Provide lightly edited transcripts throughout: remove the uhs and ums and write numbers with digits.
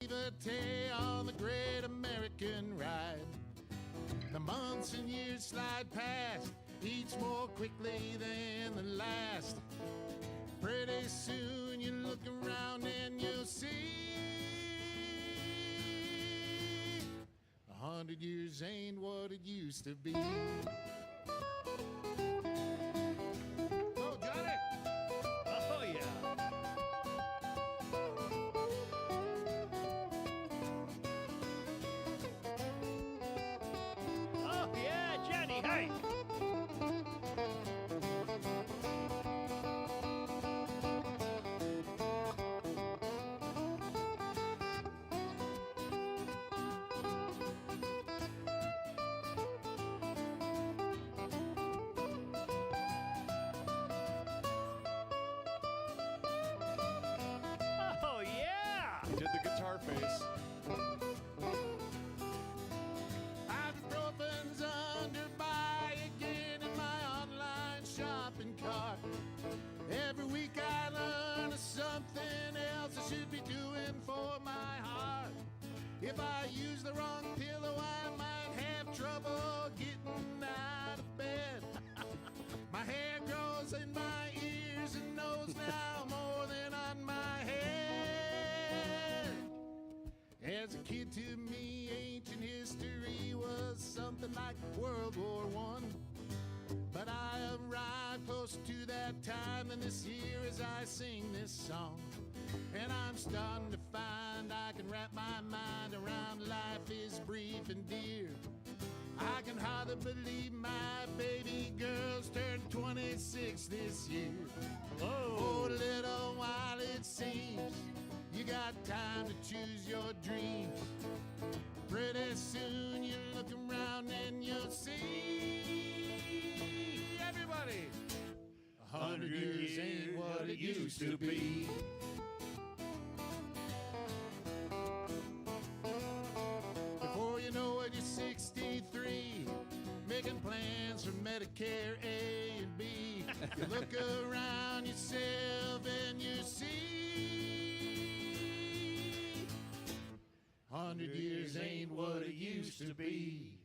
On the great American ride, the months and years slide past, each more quickly than the last. Pretty soon you look around and you'll see 100 years ain't what it used to be. Oh, got it! Oh, yeah. Oh, yeah, Johnny Heidt. Oh, yeah. Did the guitar face. Ibuprofen's under buy again in my online shopping cart. Every week I learn something else I should be doing for my heart. If I use the wrong pillow, I might have trouble getting out of bed. My hair grows in my ears and nose now more than on my head. As a kid, to me, ancient history was something like World War I. But I arrived close to that time, and this year as I sing this song, and I'm starting to find I can wrap my mind around life is brief and dear. I can hardly believe my baby girl's turned 26 this year. Oh, a little while it seems you got time to choose your dreams. Pretty soon you look around and you'll see everybody. 100 years ain't what it used to be. Before you know it, you're 63, making plans for Medicare A and B. You look around yourself and you see 100 years ain't what it used to be.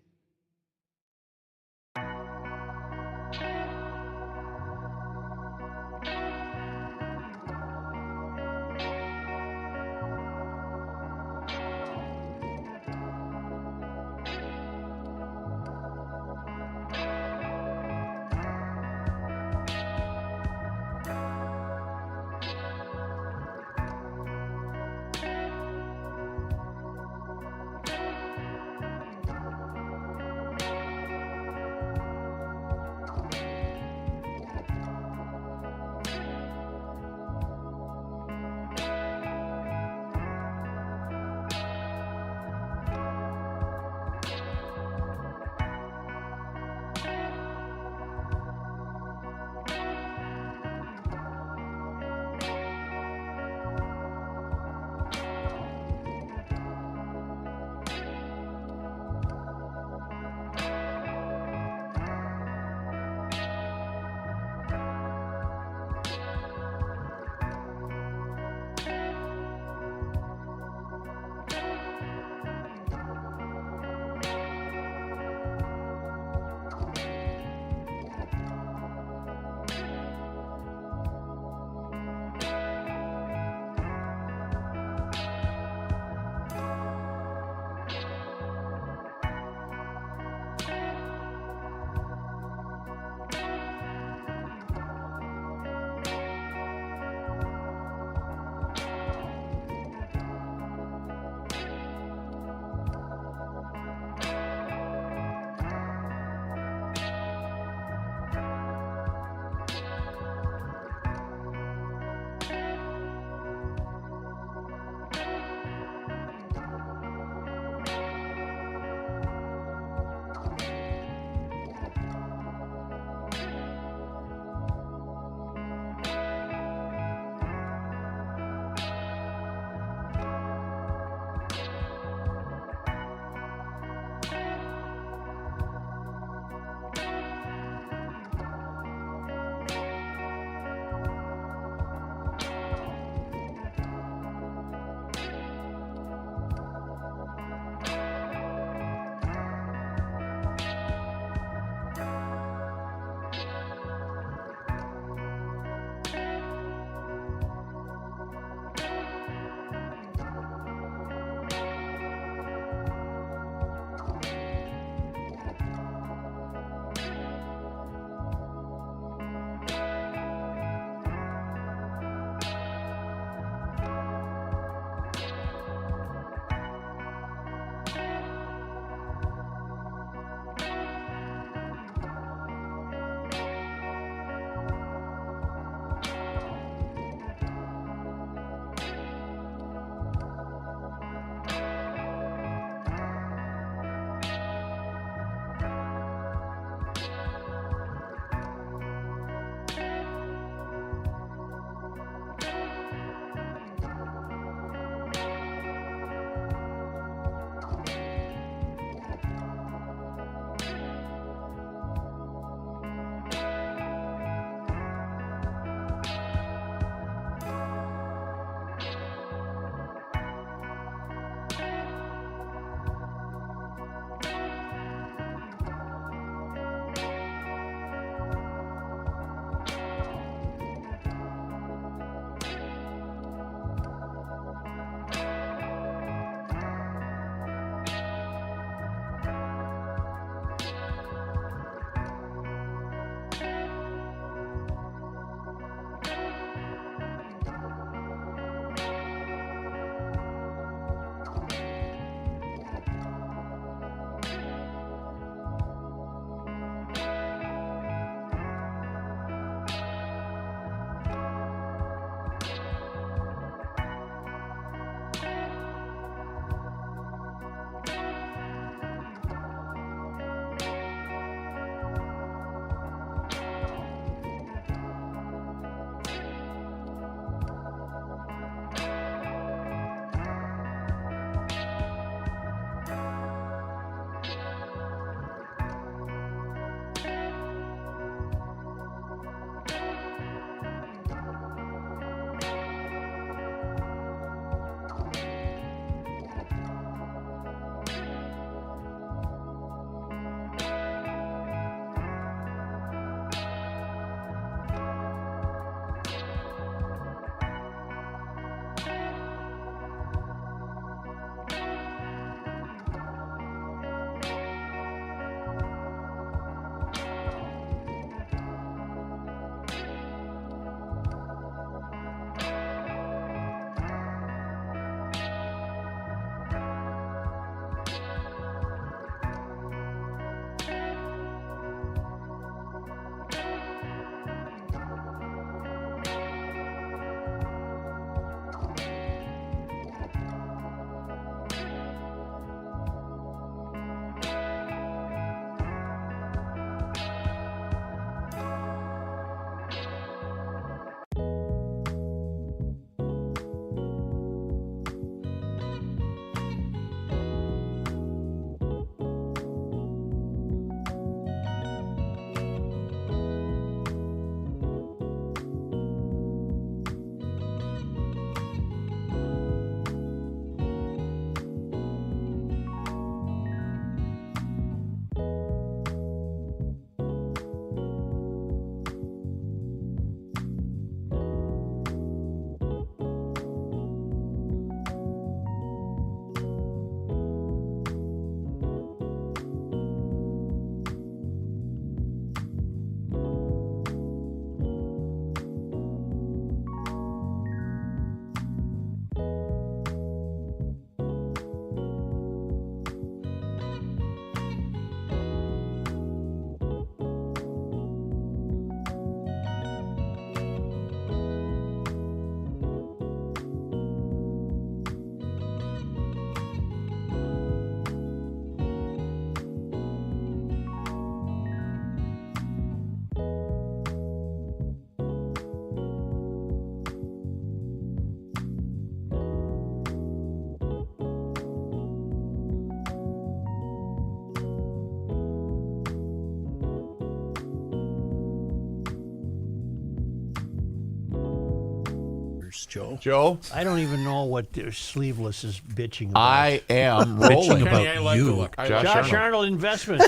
Sleeveless, Joe. Joe, I don't even know what Sleeveless is bitching about. I am rolling. about Kenny, I like you. the look. Josh Arnold Investment.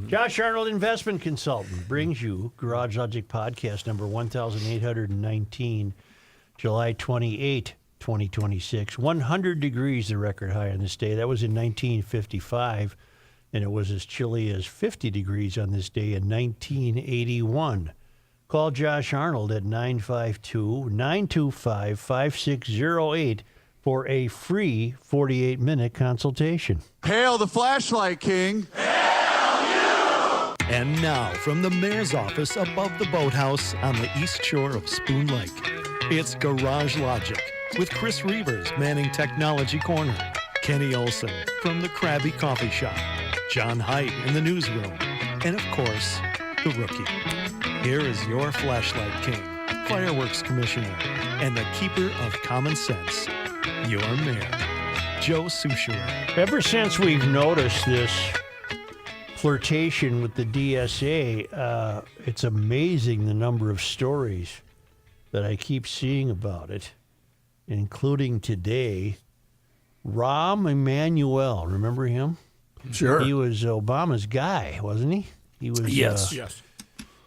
Josh Arnold Investment Consultant brings you Garage Logic Podcast number 1819, July 28, 2026. 100 degrees, the record high on this day. That was in 1955, and it was as chilly as 50 degrees on this day in 1981. Call Josh Arnold at 952-925-5608 for a free 48-minute consultation. Hail the flashlight king. And now, from the mayor's office above the boathouse on the east shore of Spoon Lake, it's Garage Logic with Chris Reavers manning Technology Corner, Kenny Olson from the Krabby Coffee Shop, John Heidt in the newsroom, and of course, the rookie. Here is your flashlight king, fireworks commissioner, and the keeper of common sense, your mayor, Joe Soucheray. Ever since we've noticed this flirtation with the DSA, it's amazing the number of stories that I keep seeing about it, including today. Rahm Emmanuel, remember him? Sure. He was Obama's guy, wasn't he? He was. Yes.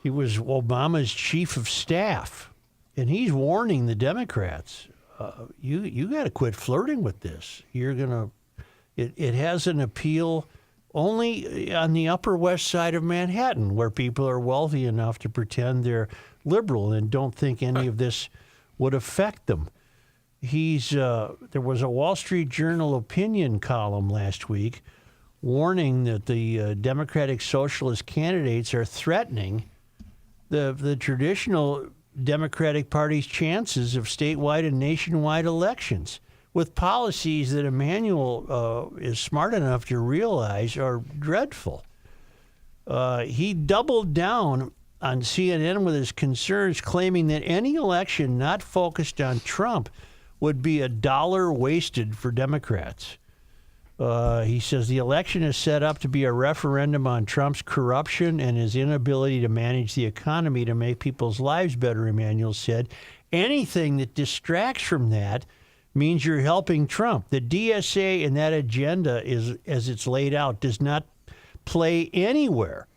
He was Obama's chief of staff, and he's warning the Democrats, you got to quit flirting with this. You're gonna. It has an appeal only on the Upper West Side of Manhattan, where people are wealthy enough to pretend they're liberal and don't think any of this would affect them. There was a Wall Street Journal opinion column last week warning that the Democratic Socialist candidates are threatening the traditional Democratic Party's chances of statewide and nationwide elections with policies that Emmanuel is smart enough to realize are dreadful. He doubled down on CNN with his concerns, claiming that any election not focused on Trump would be $1 wasted for Democrats. He says the election is set up to be a referendum on Trump's corruption and his inability to manage the economy to make people's lives better, Emmanuel said. Anything that distracts from that means you're helping Trump. The DSA and that agenda, is, as it's laid out, does not play anywhere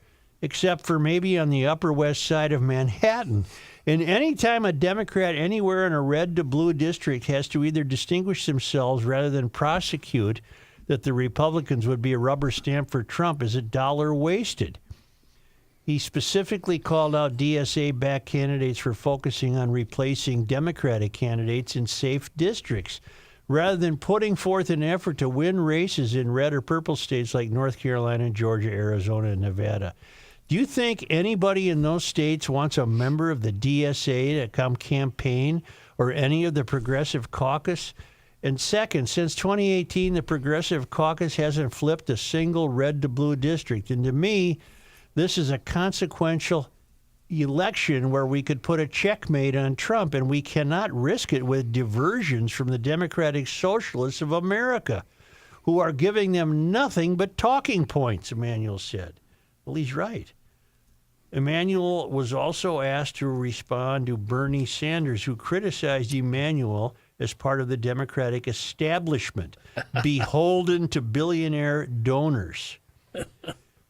except for maybe on the Upper West Side of Manhattan. And any time a Democrat anywhere in a red to blue district has to either distinguish themselves rather than prosecute that the Republicans would be a rubber stamp for Trump is $1 wasted. He specifically called out DSA-backed candidates for focusing on replacing Democratic candidates in safe districts rather than putting forth an effort to win races in red or purple states like North Carolina, Georgia, Arizona, and Nevada. Do you think anybody in those states wants a member of the DSA to come campaign or any of the Progressive Caucus? And second, since 2018, the Progressive Caucus hasn't flipped a single red to blue district. And to me, this is a consequential election where we could put a checkmate on Trump, and we cannot risk it with diversions from the Democratic Socialists of America, who are giving them nothing but talking points, Emmanuel said. Well, he's right. Emmanuel was also asked to respond to Bernie Sanders, who criticized Emmanuel as part of the Democratic establishment, beholden to billionaire donors.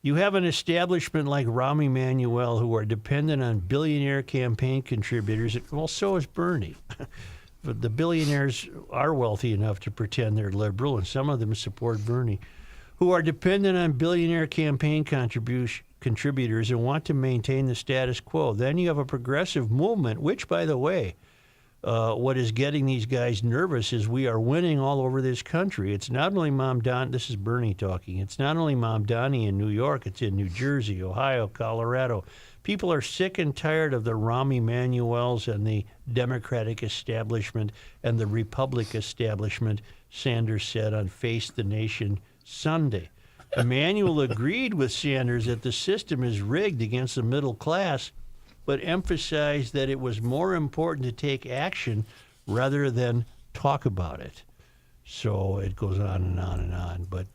You have an establishment like Rahm Emmanuel who are dependent on billionaire campaign contributors. Well, so is Bernie. But the billionaires are wealthy enough to pretend they're liberal, and some of them support Bernie, who are dependent on billionaire campaign contributors and want to maintain the status quo. Then you have a progressive movement, which, by the way, what is getting these guys nervous is we are winning all over this country. It's not only this is Bernie talking, it's not only Mamdani in New York, it's in New Jersey, Ohio, Colorado. People are sick and tired of the Rahm Emmanuels and the Democratic establishment and the Republic establishment, Sanders said on Face the Nation Sunday. Emmanuel agreed with Sanders that the system is rigged against the middle class, but emphasized that it was more important to take action rather than talk about it. So it goes on and on and on. But,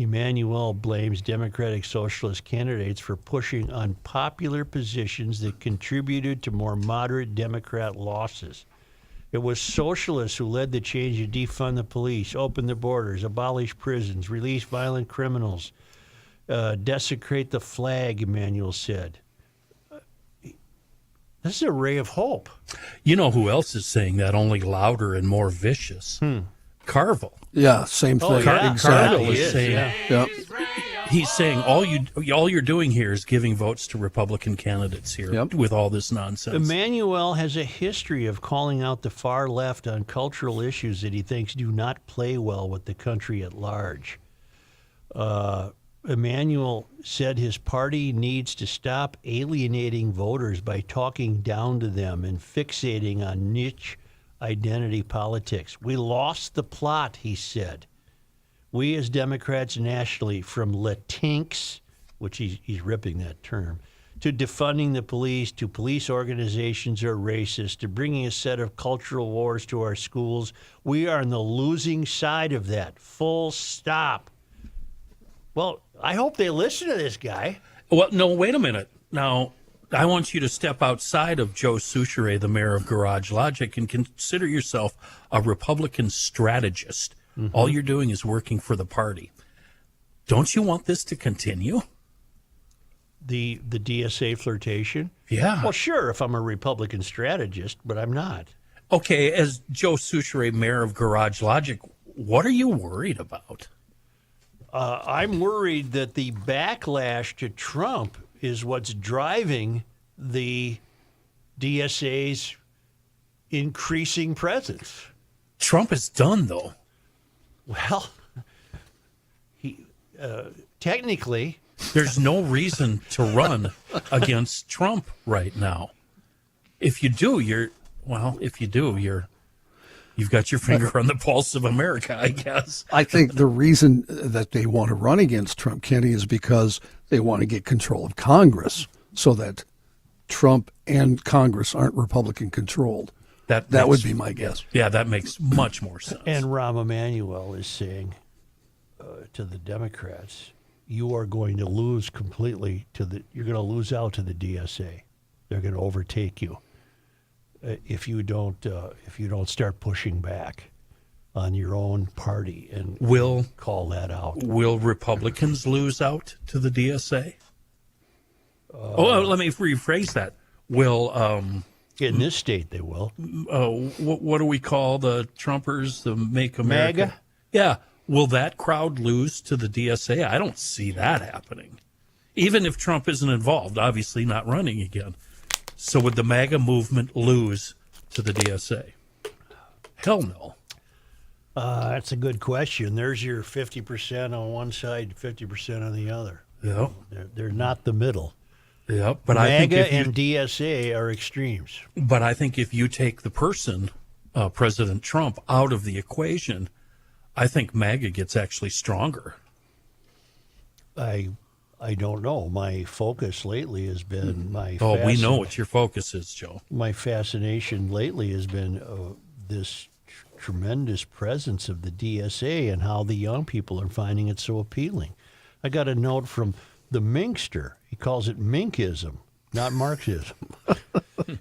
Emmanuel blames Democratic Socialist candidates for pushing unpopular positions that contributed to more moderate Democrat losses. It was socialists who led the change to defund the police, open the borders, abolish prisons, release violent criminals, desecrate the flag, Emmanuel said. This is a ray of hope. You know who else is saying that, only louder and more vicious? Carville. Yeah, same thing. yeah. Exactly. Carville He is is, saying, yeah. he's saying all you're doing here is giving votes to Republican candidates here Yep. with all this nonsense. Emmanuel has a history of calling out the far left on cultural issues that he thinks do not play well with the country at large. Emmanuel said his party needs to stop alienating voters by talking down to them and fixating on niche identity politics. We lost the plot, he said. We as Democrats nationally, from Latinx, which he's ripping that term, to defunding the police, to police organizations are racist, to bringing a set of cultural wars to our schools, we are on the losing side of that. Full stop. Well, I hope they listen to this guy. Well, no, wait a minute. Now, I want you to step outside of Joe Souchere, the mayor of Garage Logic, and consider yourself a Republican strategist. All you're doing is working for the party. Don't you want this to continue? The DSA flirtation? Yeah. Well, sure, if I'm a Republican strategist, but I'm not. Okay, as Joe Souchere, mayor of Garage Logic, what are you worried about? I'm worried that the backlash to Trump is what's driving the DSA's increasing presence. Trump is done, though. Well, technically, There's no reason to run against Trump right now. If you do, you've got your finger on the pulse of America, I guess. I think the reason that they want to run against Trump, Kenny, is because they want to get control of Congress so that Trump and Congress aren't Republican controlled. That would be my guess. Yeah, that makes much more sense. and Rahm Emmanuel is saying to the Democrats, you are going to lose completely you're going to lose out to the DSA. They're going to overtake you if you don't start pushing back on your own party and call that out. Will Republicans lose out to the DSA? Let me rephrase that. Will In this state, they will. what do we call the Trumpers? The Make America? MAGA? Yeah. Will that crowd lose to the DSA? I don't see that happening. Even if Trump isn't involved, obviously not running again. So would the MAGA movement lose to the DSA? Hell no. That's a good question. There's your 50% on one side, 50% on the other. Yeah. They're not the middle. Yeah. But I think MAGA and DSA are extremes. But I think if you take the person, President Trump, out of the equation, I think MAGA gets actually stronger. I don't know. My focus lately has been We know what your focus is, Joe. My fascination lately has been this tremendous presence of the DSA and how the young people are finding it so appealing. I got a note from the Minkster. He calls it Minkism, not Marxism.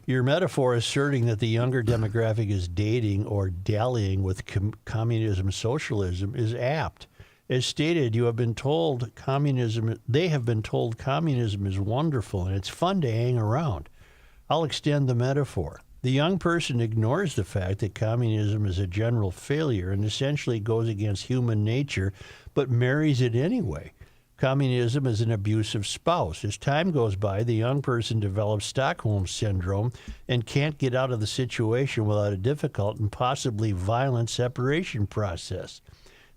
Your metaphor asserting that the younger demographic is dating or dallying with communism, socialism is apt. As stated, they have been told communism is wonderful and it's fun to hang around. I'll extend the metaphor. The young person ignores the fact that communism is a general failure and essentially goes against human nature, but marries it anyway. Communism is an abusive spouse. As time goes by, the young person develops Stockholm Syndrome and can't get out of the situation without a difficult and possibly violent separation process.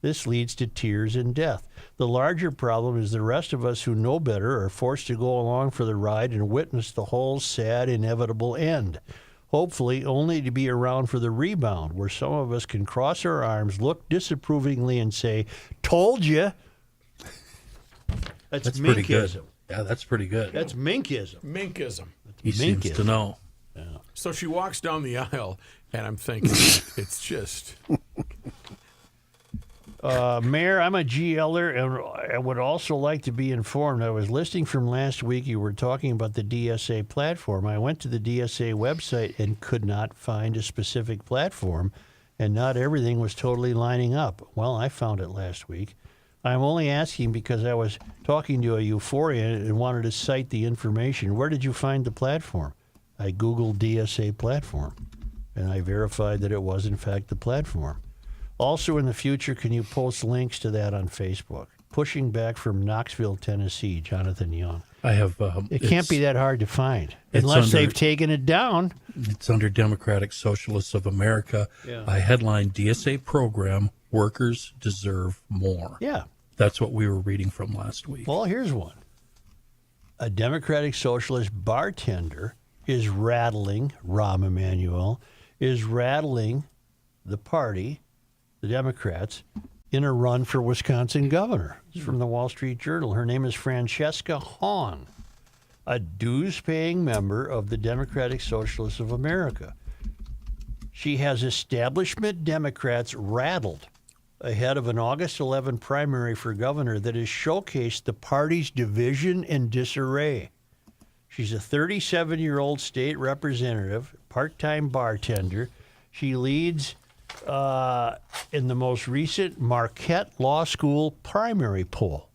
This leads to tears and death. The larger problem is the rest of us who know better are forced to go along for the ride and witness the whole sad, inevitable end. Hopefully only to be around for the rebound, where some of us can cross our arms, look disapprovingly, and say, "Told you." That's pretty good. Minkism. Yeah, that's pretty good. That's Minkism. Minkism. He seems to know. So she walks down the aisle, and I'm thinking, it's just Mayor, I'm a GLer, and I would also like to be informed. I was listening from last week. You were talking about the DSA platform. I went to the DSA website and could not find a specific platform, and not everything was totally lining up. Well, I found it last week. I'm only asking because I was talking to a Euphoria and wanted to cite the information. Where did you find the platform? I Googled DSA platform, and I verified that it was, in fact, the platform. Also, in the future, can you post links to that on Facebook? Pushing Back from Knoxville, Tennessee, Jonathan Young. I have. It can't be that hard to find, it's unless under- they've taken it down. It's under Democratic Socialists of America. Yeah. I headline DSA program, Workers Deserve More. Yeah. That's what we were reading from last week. Well, here's one. A Democratic Socialist bartender is rattling, Rahm Emmanuel, is rattling the party, the Democrats, in a run for Wisconsin governor. It's from the Wall Street Journal. Her name is Francesca Hong, a dues-paying member of the Democratic Socialists of America. She has establishment Democrats rattled ahead of an August 11 primary for governor that has showcased the party's division and disarray. She's a 37-year-old state representative, part-time bartender. She leads in the most recent Marquette Law School primary poll.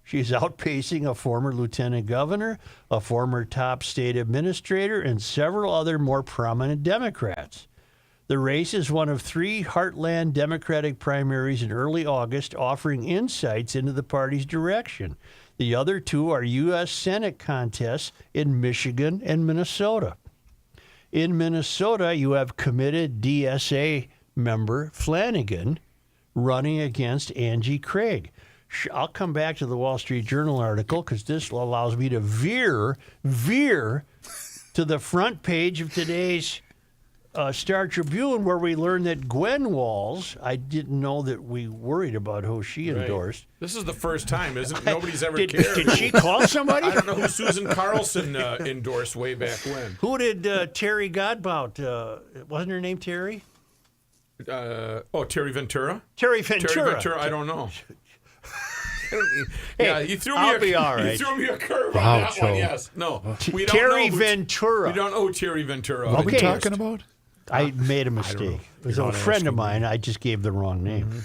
She's outpacing a former lieutenant governor, a former top state administrator, and several other more prominent Democrats. The race is one of 3 Heartland Democratic primaries in early August, offering insights into the party's direction. The other 2 are U.S. Senate contests in Michigan and Minnesota. In Minnesota, you have committed DSA member Flanagan running against Angie Craig. I'll come back to the Wall Street Journal article because this allows me to veer to the front page of today's Star Tribune, where we learned that Gwen Walz, I didn't know that we worried about who she endorsed. This is the first time, isn't it? Nobody's ever cared. Did she call somebody? I don't know who Susan Carlson endorsed way back when. Who did Terry Godbout, wasn't her name Terry? Terry Ventura? Terry Ventura. Terry Ventura, I don't know. Hey, Yeah, you threw me I'll a be all right. You threw me a curve Wow, on that Joe. one. Yes, no, we don't Terry know Ventura. We don't know who Terry Ventura. What are we Okay. talking about? I made a mistake. It was a friend of mine. I just gave the wrong name.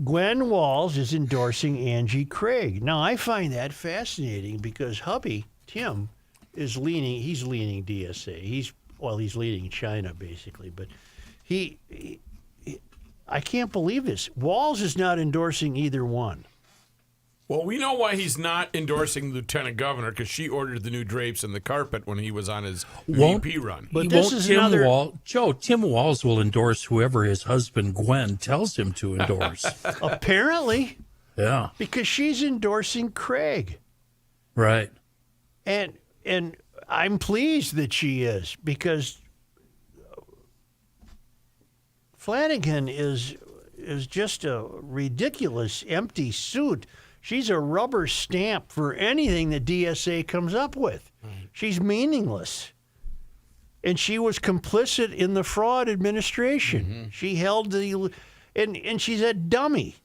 Gwen Walz is endorsing Angie Craig. Now, I find that fascinating because hubby, Tim, he's leaning DSA. He's leading China, basically. But I can't believe this. Walz is not endorsing either one. Well, we know why he's not endorsing the lieutenant governor, because she ordered the new drapes and the carpet when he was on his VP run. But He this won't is Tim another- Tim Walz will endorse whoever his husband Gwen tells him to endorse. Apparently, Yeah, because she's endorsing Craig. right. And I'm pleased that she is, because Flanagan is just a ridiculous empty suit. She's a rubber stamp for anything the DSA comes up with. She's meaningless. And she was complicit in the fraud administration. She held and she's a dummy.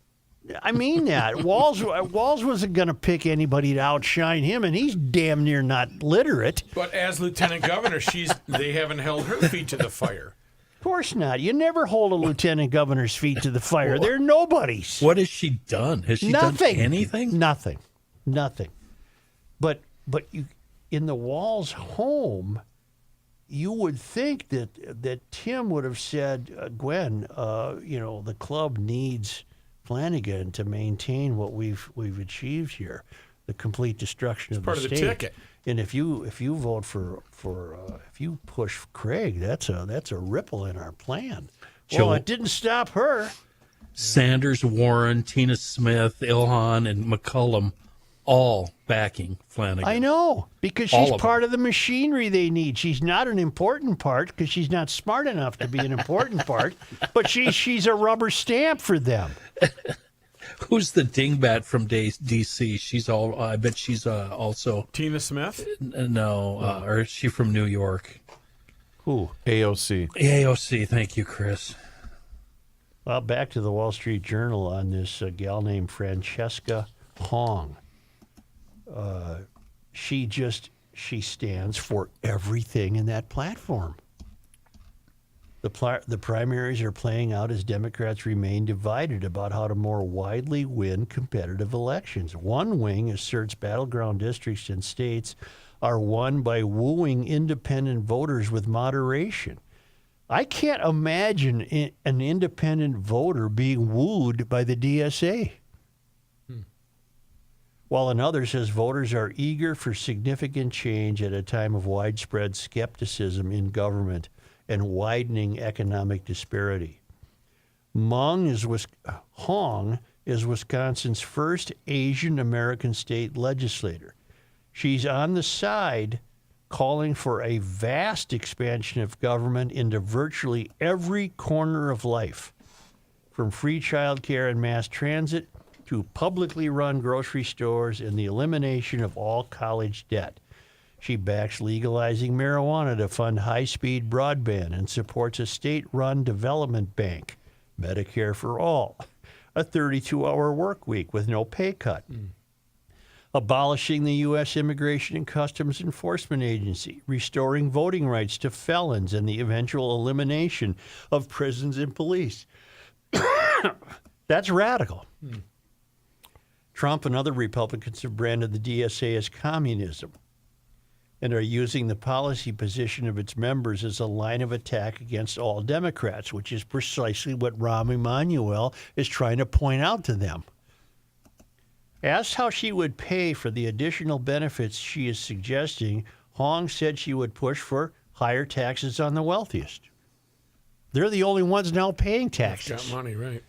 I mean that. Walz wasn't going to pick anybody to outshine him, and he's damn near not literate. But as lieutenant governor, they haven't held her feet to the fire. Of course not. You never hold a lieutenant governor's feet to the fire. They're nobodies. What has she done? Has she Nothing. done anything? Nothing. But you, in the Walz home, you would think that Tim would have said, Gwen, the club needs Flanagan to maintain what we've achieved here, the complete destruction of part the of the state. ticket. And if you vote for if you push Craig, that's a ripple in our plan. Joe- Well, it didn't stop her. Sanders, Warren, Tina Smith, Ilhan, and McCullum all backing Flanagan. I know, because All she's of part of the machinery they need. She's not an important part because she's not smart enough to be an important part, but she's a rubber stamp for them. Who's the dingbat from D.C.? She's all. I bet she's also. Tina Smith? No, or is she from New York? Who? AOC. AOC. Thank you, Chris. Well, back to the Wall Street Journal on this gal named Francesca Hong. She stands for everything in that platform. The primaries are playing out as Democrats remain divided about how to more widely win competitive elections. One wing asserts battleground districts and states are won by wooing independent voters with moderation. I can't imagine an independent voter being wooed by the DSA. While another says voters are eager for significant change at a time of widespread skepticism in government and widening economic disparity. Hong is Wisconsin's first Asian American state legislator. She's on the side calling for a vast expansion of government into virtually every corner of life, from free child care and mass transit to publicly run grocery stores and the elimination of all college debt. She backs legalizing marijuana to fund high-speed broadband and supports a state-run development bank, Medicare for All, a 32-hour work week with no pay cut, abolishing the U.S. Immigration and Customs Enforcement Agency, restoring voting rights to felons, and the eventual elimination of prisons and police. That's radical. Trump and other Republicans have branded the DSA as communism and are using the policy position of its members as a line of attack against all Democrats, which is precisely what Rahm Emmanuel is trying to point out to them. Asked how she would pay for the additional benefits she is suggesting, Hong said she would push for higher taxes on the wealthiest. They're the only ones now paying taxes. Got money, right?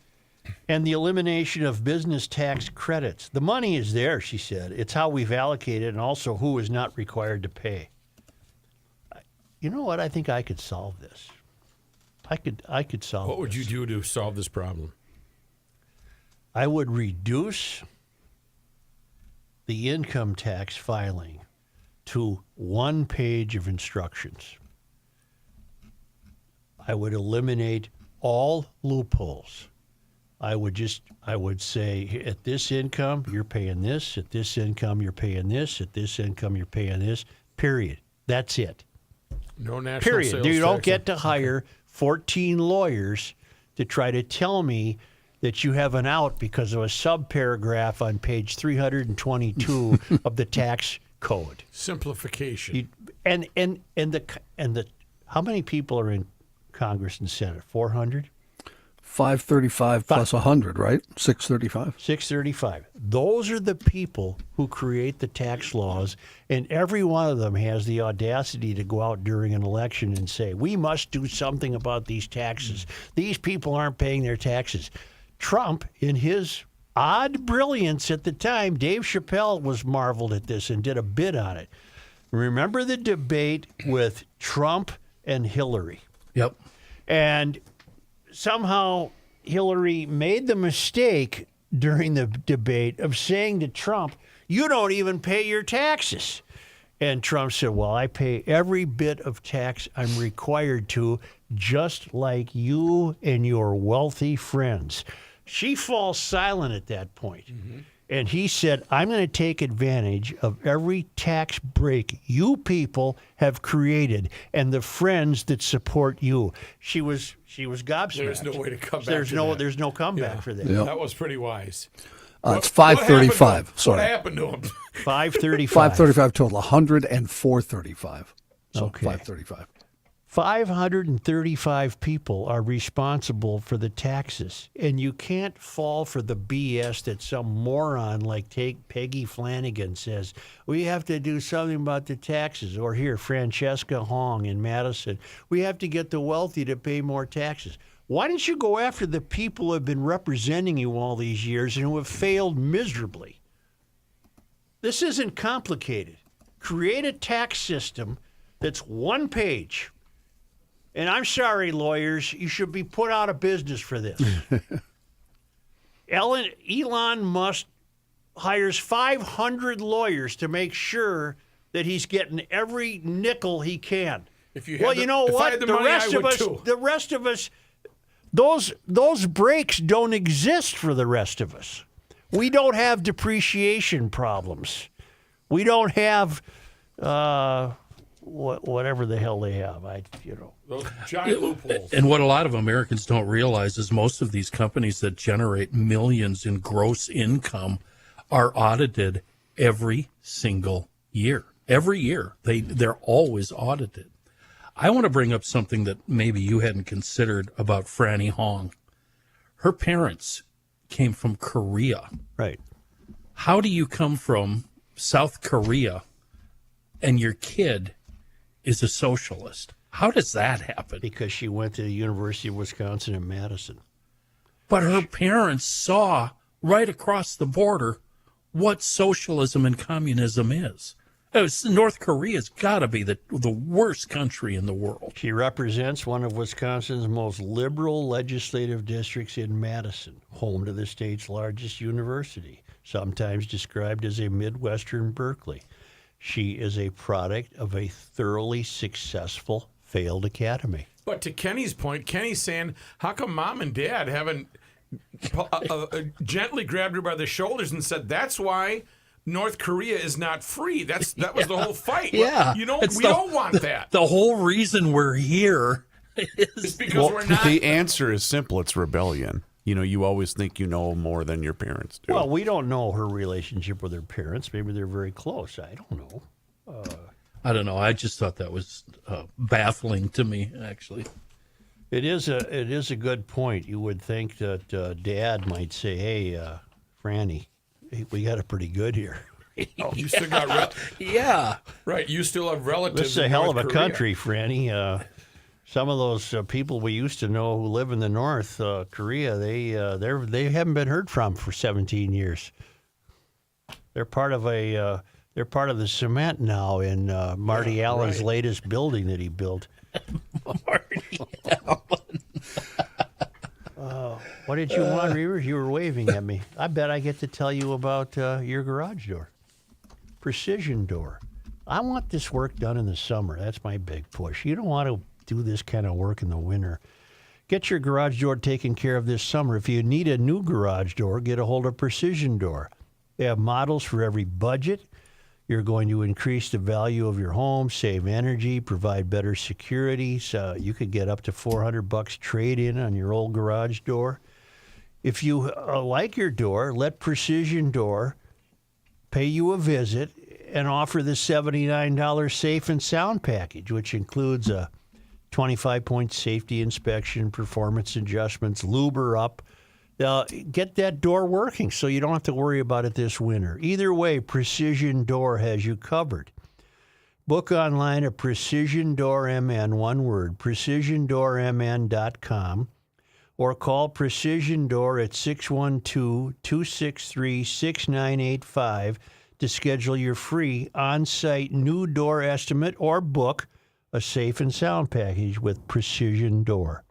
And the elimination of business tax credits. The money is there, she said. It's how we've allocated and also who is not required to pay. You know what? I think I could solve this. I could solve this. What would you do to solve this problem? I would reduce the income tax filing to one page of instructions. I would eliminate all loopholes. I would say, at this income, you're paying this. At this income, you're paying this. At this income, you're paying this. Period. That's it. No national Period. sales You don't tax. get to hire 14 lawyers to try to tell me that you have an out because of a subparagraph on page 322 of the tax code. Simplification. And the how many people are in Congress and Senate? 400? 535 plus 100, right? 635. 635. Those are the people who create the tax laws, and every one of them has the audacity to go out during an election and say, we must do something about these taxes. These people aren't paying their taxes. Trump, in his odd brilliance at the time, Dave Chappelle was marveled at this and did a bit on it. Remember the debate with Trump and Hillary? Yep. And somehow Hillary made the mistake during the debate of saying to Trump, you don't even pay your taxes. And Trump said, well, I pay every bit of tax I'm required to, just like you and your wealthy friends. She falls silent at that point. Mm-hmm. And he said, I'm going to take advantage of every tax break you people have created and the friends that support you. She was gobsmacked. There's no way to come back. There's no comeback for that. Yeah. That was pretty wise. It's 535. Sorry. What happened to him? 535. 535 total. 100 and 435. So Okay. 535. 535 people are responsible for the taxes, and you can't fall for the BS that some moron like Peggy Flanagan says, we have to do something about the taxes. Or here, Francesca Hong in Madison, we have to get the wealthy to pay more taxes. Why don't you go after the people who have been representing you all these years and who have failed miserably? This isn't complicated. Create a tax system that's one page. And I'm sorry, lawyers, you should be put out of business for this. Elon Musk hires 500 lawyers to make sure that he's getting every nickel he can. If you had Well, you know if I what? had the money, I would too. The rest of us, those breaks don't exist for the rest of us. We don't have depreciation problems. We don't have whatever the hell they have. Those giant loopholes. And what a lot of Americans don't realize is most of these companies that generate millions in gross income are audited every single year. Every year. They're always audited. I want to bring up something that maybe you hadn't considered about Franny Hong. Her parents came from Korea. Right. How do you come from South Korea and your kid is a socialist? How does that happen? Because she went to the University of Wisconsin in Madison. But her parents saw right across the border what socialism and communism is. North Korea's got to be the worst country in the world. She represents one of Wisconsin's most liberal legislative districts in Madison, home to the state's largest university, sometimes described as a Midwestern Berkeley. She is a product of a thoroughly successful failed academy. But to Kenny's point, Kenny's saying, how come mom and dad haven't gently grabbed her by the shoulders and said, that's why North Korea is not free. That was the whole fight. Yeah. We don't want that. The whole reason we're here is because we're not. The answer is simple. It's rebellion. You always think you know more than your parents do. Well, we don't know her relationship with her parents. Maybe they're very close. I don't know. I don't know. I just thought that was baffling to me, actually. It is a good point. You would think that Dad might say, "Hey, Franny, we got it pretty good here." You still got Yeah. right. You still have relatives. This is a in hell North of a Korea. country, Franny. Some of those people we used to know who live in the North Korea, they haven't been heard from for 17 years. They're part of the cement now in Marty Allen's latest building that he built. Marty Allen. What did you want, Reavers? You were waving at me. I bet I get to tell you about your garage door. Precision door. I want this work done in the summer. That's my big push. You don't want to do this kind of work in the winter. Get your garage door taken care of this summer. If you need a new garage door, get a hold of Precision Door. They have models for every budget. You're going to increase the value of your home, save energy, provide better security. So you could get up to $400 trade-in on your old garage door. If you like your door, let Precision Door pay you a visit and offer the $79 safe and sound package, which includes a 25-point safety inspection, performance adjustments, lube her up. Get that door working so you don't have to worry about it this winter. Either way, Precision Door has you covered. Book online at Precision Door MN, one word, precisiondoormn.com, or call Precision Door at 612-263-6985 to schedule your free on-site new door estimate or book a safe and sound package with Precision Door.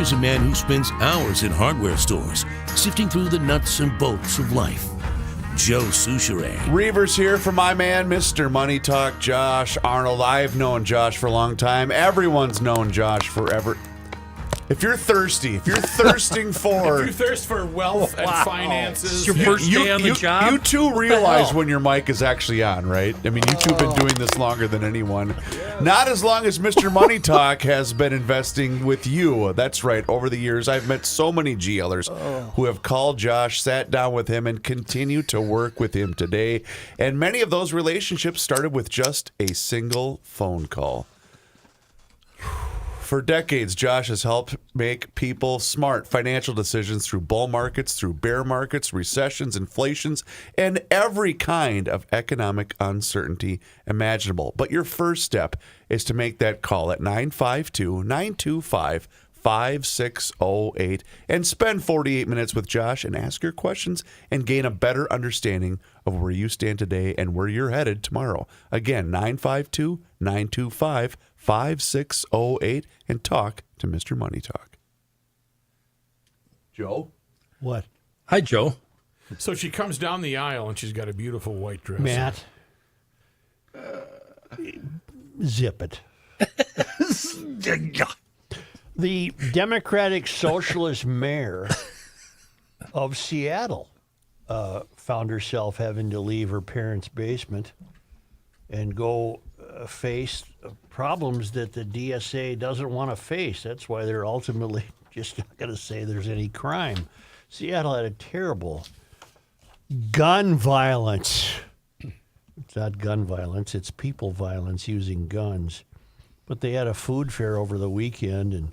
Here's a man who spends hours in hardware stores, sifting through the nuts and bolts of life. Joe Souchere. Reavers here for my man, Mr. Money Talk, Josh Arnold. I've known Josh for a long time. Everyone's known Josh forever. If you're thirsty, if you're thirsting for... If you thirst for wealth and finances... It's your first day on the job? You two realize when your mic is actually on, right? I mean, you two have been doing this longer than anyone. Not as long as Mr. Money Talk has been investing with you. That's right. Over the years, I've met so many GLers who have called Josh, sat down with him, and continue to work with him today. And many of those relationships started with just a single phone call. For decades, Josh has helped make people smart financial decisions through bull markets, through bear markets, recessions, inflations, and every kind of economic uncertainty imaginable. But your first step is to make that call at 952-925-5608 and spend 48 minutes with Josh and ask your questions and gain a better understanding of where you stand today and where you're headed tomorrow. Again, 952-925-5608 and talk to Mr. Money Talk. Joe? What? Hi, Joe. So she comes down the aisle and she's got a beautiful white dress. Matt, zip it. The Democratic Socialist mayor of Seattle found herself having to leave her parents' basement and go face problems that the DSA doesn't want to face. That's why they're ultimately just not going to say there's any crime. Seattle had a terrible gun violence. It's not gun violence, it's people violence using guns. But they had a food fair over the weekend, and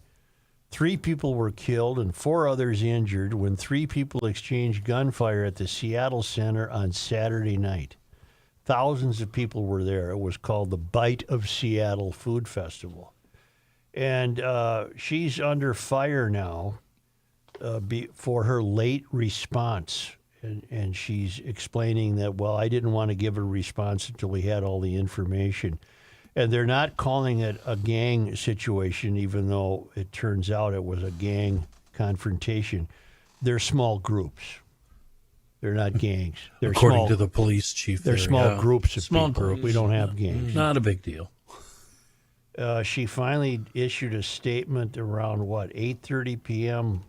3 people were killed and 4 others injured when 3 people exchanged gunfire at the Seattle Center on Saturday night. Thousands of people were there. It was called the Bite of Seattle Food Festival. And she's under fire now for her late response. And she's explaining that, well, I didn't want to give a response until we had all the information. And they're not calling it a gang situation, even though it turns out it was a gang confrontation. They're small groups. They're not gangs. They're According to the police chief. They're small groups of small people. groups. We don't have gangs. Not a big deal. She finally issued a statement around, 8:30 p.m.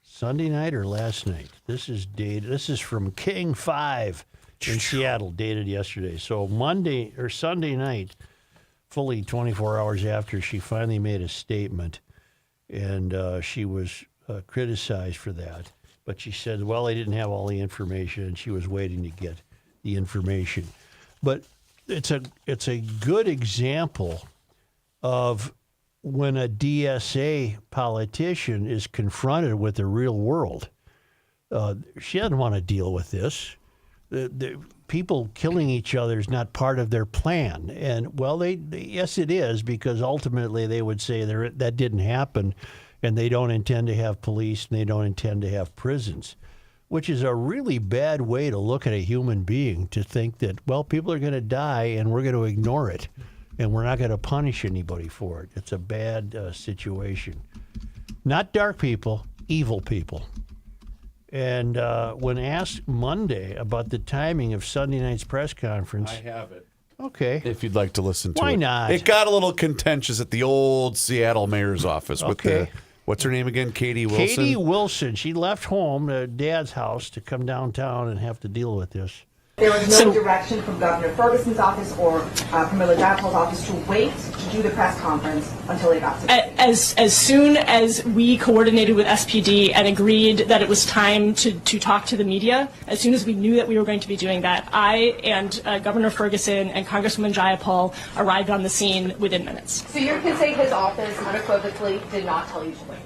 Sunday night or last night? This is dated. This is from King 5 in Seattle, dated yesterday. So Monday or Sunday night, fully 24 hours after, she finally made a statement, and she was criticized for that. But she said, well, they didn't have all the information, and she was waiting to get the information. But it's a good example of when a DSA politician is confronted with the real world. She doesn't want to deal with this. The people killing each other is not part of their plan. And, well, yes, it is, because ultimately they would say that didn't happen, and they don't intend to have police, and they don't intend to have prisons, which is a really bad way to look at a human being, to think that, well, people are going to die, and we're going to ignore it, and we're not going to punish anybody for it. It's a bad situation. Not dark people, evil people. And when asked Monday about the timing of Sunday night's press conference... I have it. Okay. If you'd like to listen to it. Why not? It got a little contentious at the old Seattle mayor's office with the... What's her name again? Katie Wilson? Katie Wilson. She left home, Dad's house, to come downtown and have to deal with this. There was no direction from Governor Ferguson's office or from Miller Dapol's office to wait to do the press conference until they got to As soon as we coordinated with SPD and agreed that it was time to talk to the media, as soon as we knew that we were going to be doing that, I and Governor Ferguson and Congresswoman Jayapal arrived on the scene within minutes. So you can say his office unequivocally did not tell you to wait?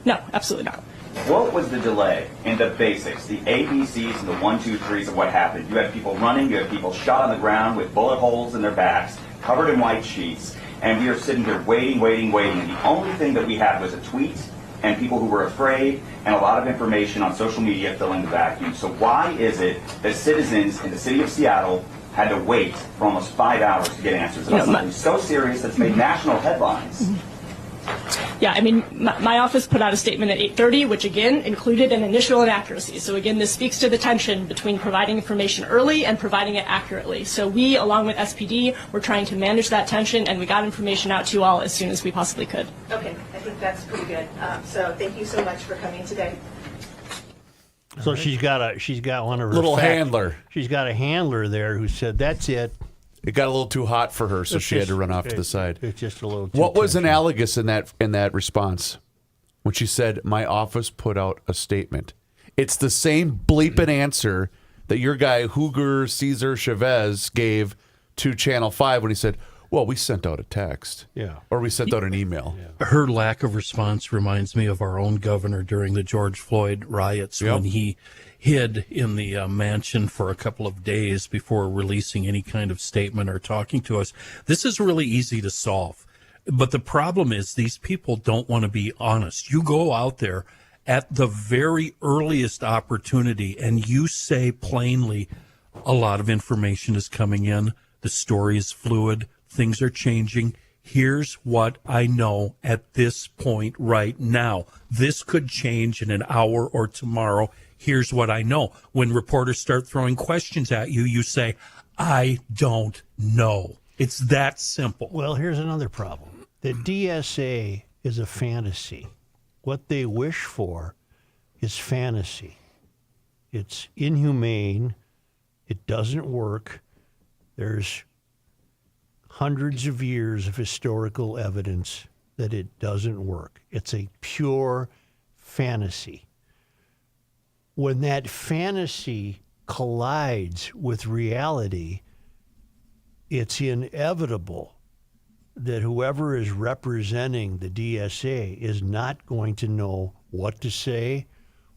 No, absolutely not. What was the delay in the basics, the ABCs and the 1, 2, 3s of what happened? You had people running, you had people shot on the ground with bullet holes in their backs, covered in white sheets, and we are sitting here waiting. And the only thing that we had was a tweet and people who were afraid and a lot of information on social media filling the vacuum. So why is it that citizens in the city of Seattle had to wait for almost 5 hours to get answers about something so serious that's made national headlines? Yeah, I mean, my office put out a statement at 8:30, which again included an initial inaccuracy. So again, this speaks to the tension between providing information early and providing it accurately. So we, along with SPD, were trying to manage that tension, and we got information out to you all as soon as we possibly could. Okay, I think that's pretty good. So thank you so much for coming today. So she's got one of her Little handler. She's got a handler there who said, "That's it." It got a little too hot for her, so she had to run off to the side. It's just a little too What was tension. analogous in that response when she said, "My office put out a statement"? It's the same bleeping answer that your guy Huger Cesar Chavez gave to Channel 5 when he said, "Well, we sent out a text." Yeah. Or we sent out an email. Yeah. Her lack of response reminds me of our own governor during the George Floyd riots when he hid in the mansion for a couple of days before releasing any kind of statement or talking to us. This is really easy to solve. But the problem is these people don't want to be honest. You go out there at the very earliest opportunity and you say plainly, a lot of information is coming in. The story is fluid. Things are changing. Here's what I know at this point right now. This could change in an hour or tomorrow. Here's what I know. When reporters start throwing questions at you, you say, I don't know. It's that simple. Well, here's another problem. The DSA is a fantasy. What they wish for is fantasy. It's inhumane. It doesn't work. There's hundreds of years of historical evidence that it doesn't work. It's a pure fantasy. When that fantasy collides with reality, it's inevitable that whoever is representing the DSA is not going to know what to say,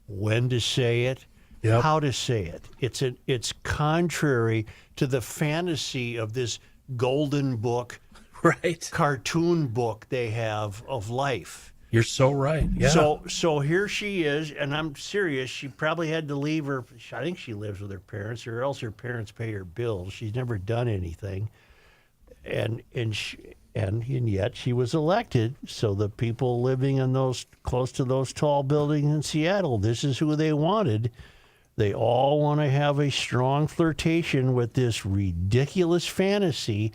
when to say it, how to say it. It's contrary to the fantasy of this golden book, cartoon book they have of life. You're so right. Yeah. So here she is, and I'm serious. She probably had to leave her. I think she lives with her parents, or else her parents pay her bills. She's never done anything, and yet she was elected. So the people living in those close to those tall buildings in Seattle, this is who they wanted. They all want to have a strong flirtation with this ridiculous fantasy,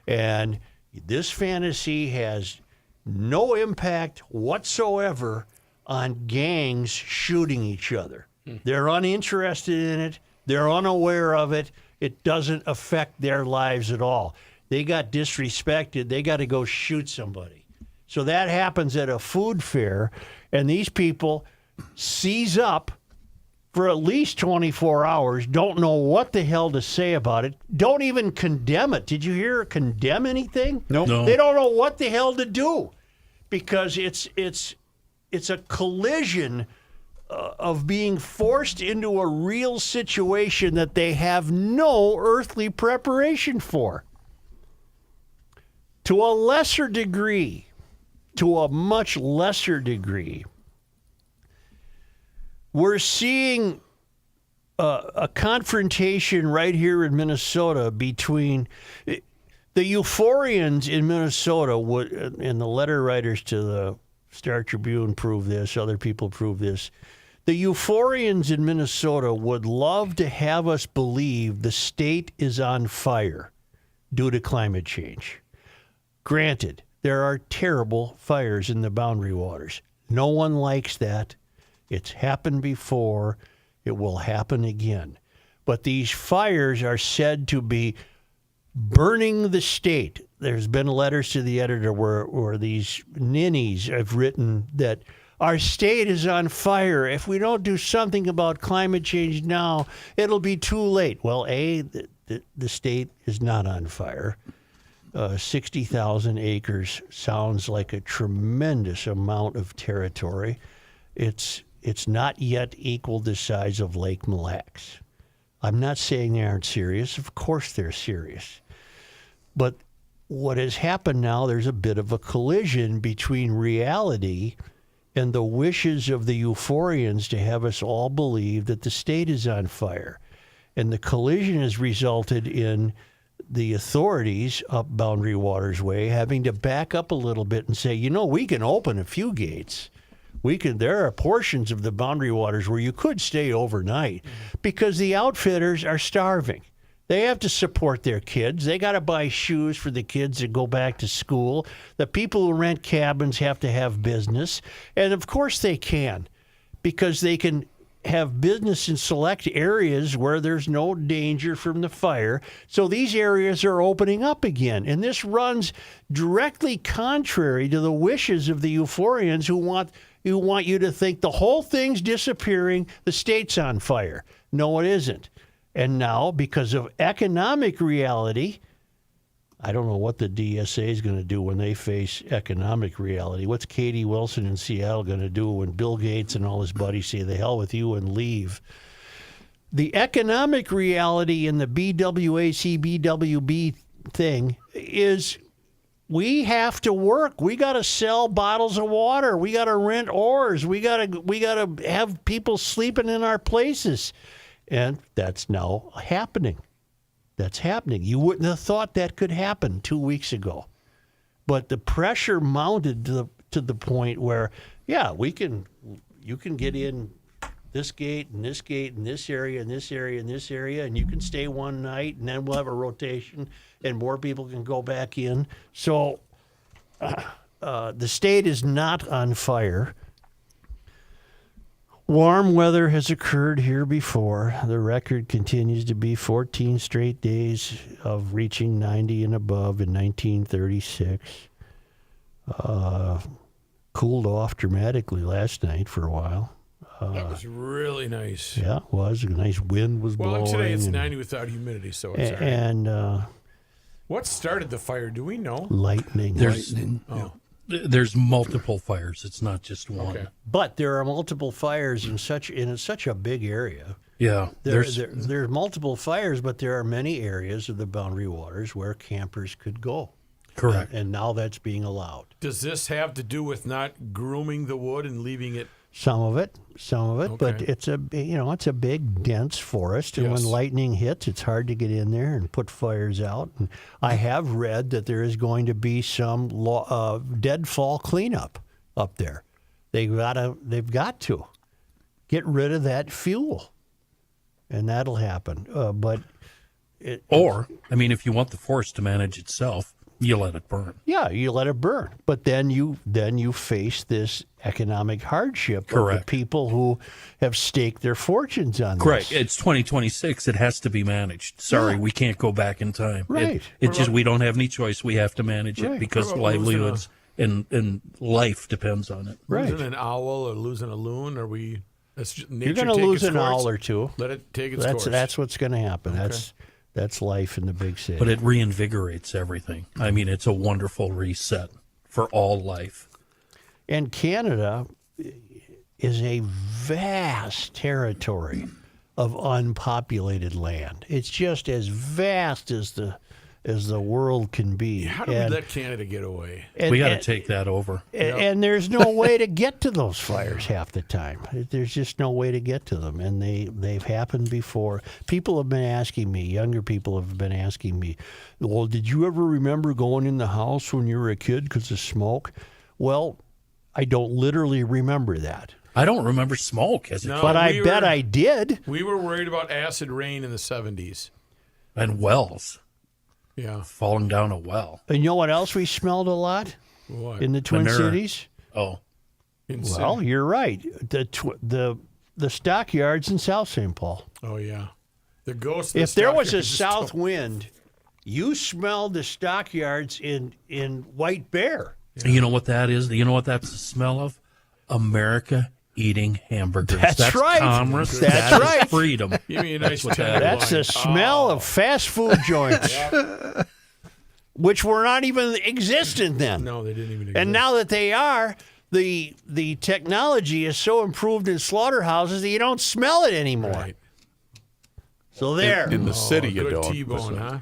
and this fantasy has no impact whatsoever on gangs shooting each other. They're uninterested in it. They're unaware of it. It doesn't affect their lives at all. They got disrespected. They got to go shoot somebody. So that happens at a food fair, and these people seize up for at least 24 hours, don't know what the hell to say about it, don't even condemn it. Did you hear her condemn anything? Nope. No. They don't know what the hell to do because it's a collision of being forced into a real situation that they have no earthly preparation for. To a lesser degree, to a much lesser degree, we're seeing a confrontation right here in Minnesota between the euphorians in Minnesota would, and the letter writers to the Star Tribune prove this, other people prove this. The euphorians in Minnesota would love to have us believe the state is on fire due to climate change. Granted, there are terrible fires in the boundary waters. No one likes that. It's happened before. It will happen again. But these fires are said to be burning the state. There's been letters to the editor where these ninnies have written that our state is on fire. If we don't do something about climate change now, it'll be too late. Well, the state is not on fire. 60,000 acres sounds like a tremendous amount of territory. It's not yet equal the size of Lake Mille Lacs. I'm not saying they aren't serious. Of course they're serious. But what has happened now, there's a bit of a collision between reality and the wishes of the euphorians to have us all believe that the state is on fire. And the collision has resulted in the authorities up Boundary Waters Way having to back up a little bit and say, we can open a few gates. There are portions of the Boundary Waters where you could stay overnight because the outfitters are starving. They have to support their kids. They got to buy shoes for the kids that go back to school. The people who rent cabins have to have business. And of course they can, because they can have business in select areas where there's no danger from the fire. So these areas are opening up again. And this runs directly contrary to the wishes of the euphorians who want you to think the whole thing's disappearing, the state's on fire. No, it isn't. And now, because of economic reality, I don't know what the DSA is going to do when they face economic reality. What's Katie Wilson in Seattle going to do when Bill Gates and all his buddies say, the hell with you and leave? The economic reality in the BWAC, BWB thing is we have to work. We got to sell bottles of water. We got to rent oars. We got to have people sleeping in our places. And that's now happening. That's happening. You wouldn't have thought that could happen 2 weeks ago. But the pressure mounted to the point where, you can get in this gate and this gate and this area and this area and this area, and you can stay one night, and then we'll have a rotation, and more people can go back in. So the state is not on fire. Warm weather has occurred here before. The record continues to be 14 straight days of reaching 90 and above in 1936. Cooled off dramatically last night for a while. That was really nice. Yeah, it was. A nice wind was blowing. Well, today it's 90 without humidity, so it's all right. And what started the fire? Do we know? Lightning. There's multiple fires. It's not just one. Okay. But there are multiple fires in such a big area. Yeah. There's multiple fires, but there are many areas of the Boundary Waters where campers could go. Correct. And now that's being allowed. Does this have to do with not grooming the wood and leaving it? Some of it, Okay. but it's a big dense forest, and when lightning hits, it's hard to get in there and put fires out. And I have read that there is going to be some deadfall cleanup up there. They've got to get rid of that fuel, and that'll happen. If you want the forest to manage itself, you let it burn. Yeah, you let it burn. But then you face this economic hardship of the people who have staked their fortunes on this. Correct. It's 2026. It has to be managed. Sorry, we can't go back in time. Right. We don't have any choice. We have to manage it because livelihoods and life depends on it. Right. Losing an owl or losing a loon, or we? You're going to lose an owl or two. Let it take its course. That's what's going to happen. Okay. That's life in the big city. But it reinvigorates everything. I mean, it's a wonderful reset for all life. And Canada is a vast territory of unpopulated land. It's just as vast as the world can be. How do we let Canada get away? We got to take that over. And there's no way to get to those fires half the time. There's just no way to get to them, and they've happened before. People have been asking me, younger people have been asking me, well, did you ever remember going in the house when you were a kid because of smoke? Well, I don't literally remember that. I don't remember smoke as a kid. But I bet I did. We were worried about acid rain in the 70s. And wells. Yeah. Falling down a well. And you know what else we smelled a lot? What? In the Twin Cities? Oh. Well, you're right. The stockyards in South St. Paul. Oh, yeah. The ghost. If there was a south wind, you smelled the stockyards in White Bear. Yeah. You know what that is? You know what that's the smell of? America eating hamburgers. That's right. Commerce. That's right. Freedom. Give me a nice That's the smell of fast food joints, which were not even existent then. No, they didn't even exist. And now that they are, the technology is so improved in slaughterhouses that you don't smell it anymore. Right. So there. In the city, you good don't. T-bone, huh?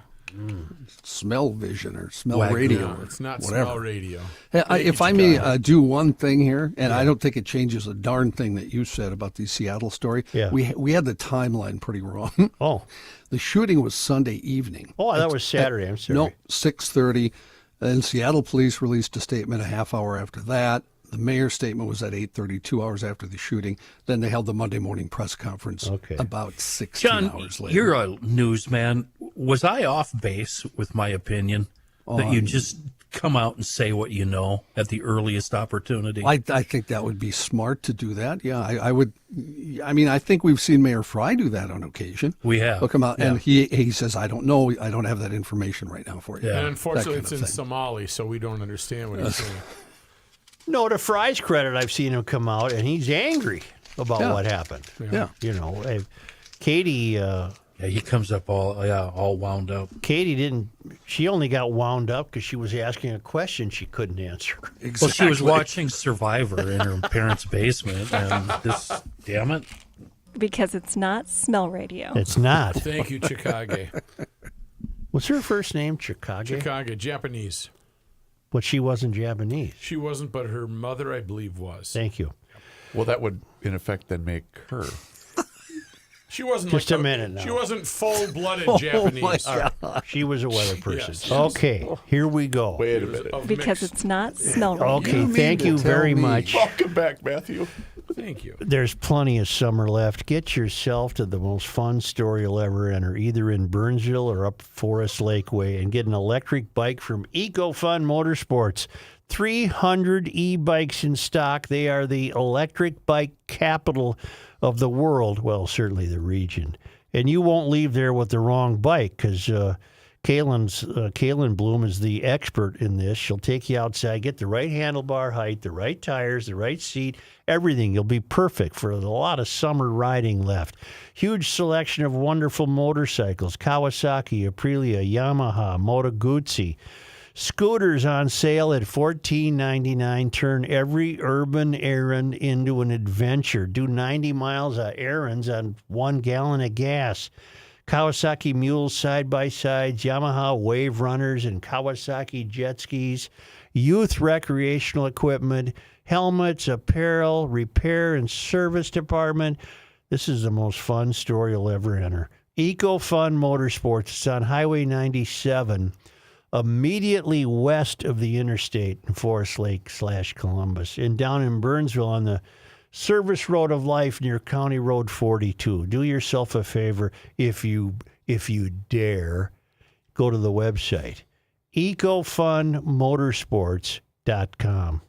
Smell vision or smell Wagner. radio. No, it's not whatever. smell radio. Hey, Thank if you, I may Chicago. do one thing here, and I don't think it changes a darn thing that you said about the Seattle story. Yeah. We had the timeline pretty wrong. Oh. The shooting was Sunday evening. Oh, that was Saturday. I'm sorry. No, 6:30. And Seattle police released a statement a half hour after that. The mayor's statement was at 8:30, 2 hours after the shooting. Then they held the Monday morning press conference about 16 John, hours later. you're a newsman. Was I off base with my opinion that you just come out and say what you know at the earliest opportunity? I think that would be smart to do that. Yeah, I would. I mean, I think we've seen Mayor Fry do that on occasion. We have. He'll come out and he says, I don't know. I don't have that information right now for you. And unfortunately, That it's kind in of thing. Somali, so we don't understand what he's saying. No, to Fry's credit, I've seen him come out, and he's angry about what happened. Yeah. You know, Katie... yeah, he comes up all wound up. Katie didn't... She only got wound up because she was asking a question she couldn't answer. Exactly. Well, she was watching Survivor in her parents' basement, and this, damn it. Because it's not smell radio. It's not. Thank you, Chicago. What's her first name? Chicago? Chicago, Japanese. But she wasn't Japanese. She wasn't, but her mother, I believe, was. Thank you. Well, that would, in effect, then make her. She wasn't Just like a minute now. She wasn't full-blooded Oh, Japanese. She was a weather person. Yes. Okay, here we go. Wait a minute. Of Because mixed. it's not smell radio. Okay, mean thank to you tell very me. much. Welcome back, Matthew. Thank you. There's plenty of summer left. Get yourself to the most fun store you'll ever enter, either in Burnsville or up Forest Lake Way, and get an electric bike from EcoFun Motorsports. 300 e-bikes in stock. They are the electric bike capital of the world. Well, certainly the region. And you won't leave there with the wrong bike because Kaylin Bloom is the expert in this. She'll take you outside, get the right handlebar height, the right tires, the right seat, everything. You'll be perfect for a lot of summer riding left. Huge selection of wonderful motorcycles, Kawasaki, Aprilia, Yamaha, Moto Guzzi. Scooters on sale at $14.99. Turn every urban errand into an adventure. Do 90 miles of errands on 1 gallon of gas. Kawasaki mules, side-by-sides, Yamaha wave runners, and Kawasaki jet skis. Youth recreational equipment, helmets, apparel, repair and service department. This is the most fun store you'll ever enter. EcoFun Motorsports. It's on Highway 97. Immediately west of the interstate in Forest Lake / Columbus, and down in Burnsville on the service road of life near County Road 42. Do yourself a favor if you dare. Go to the website, ecofunmotorsports.com.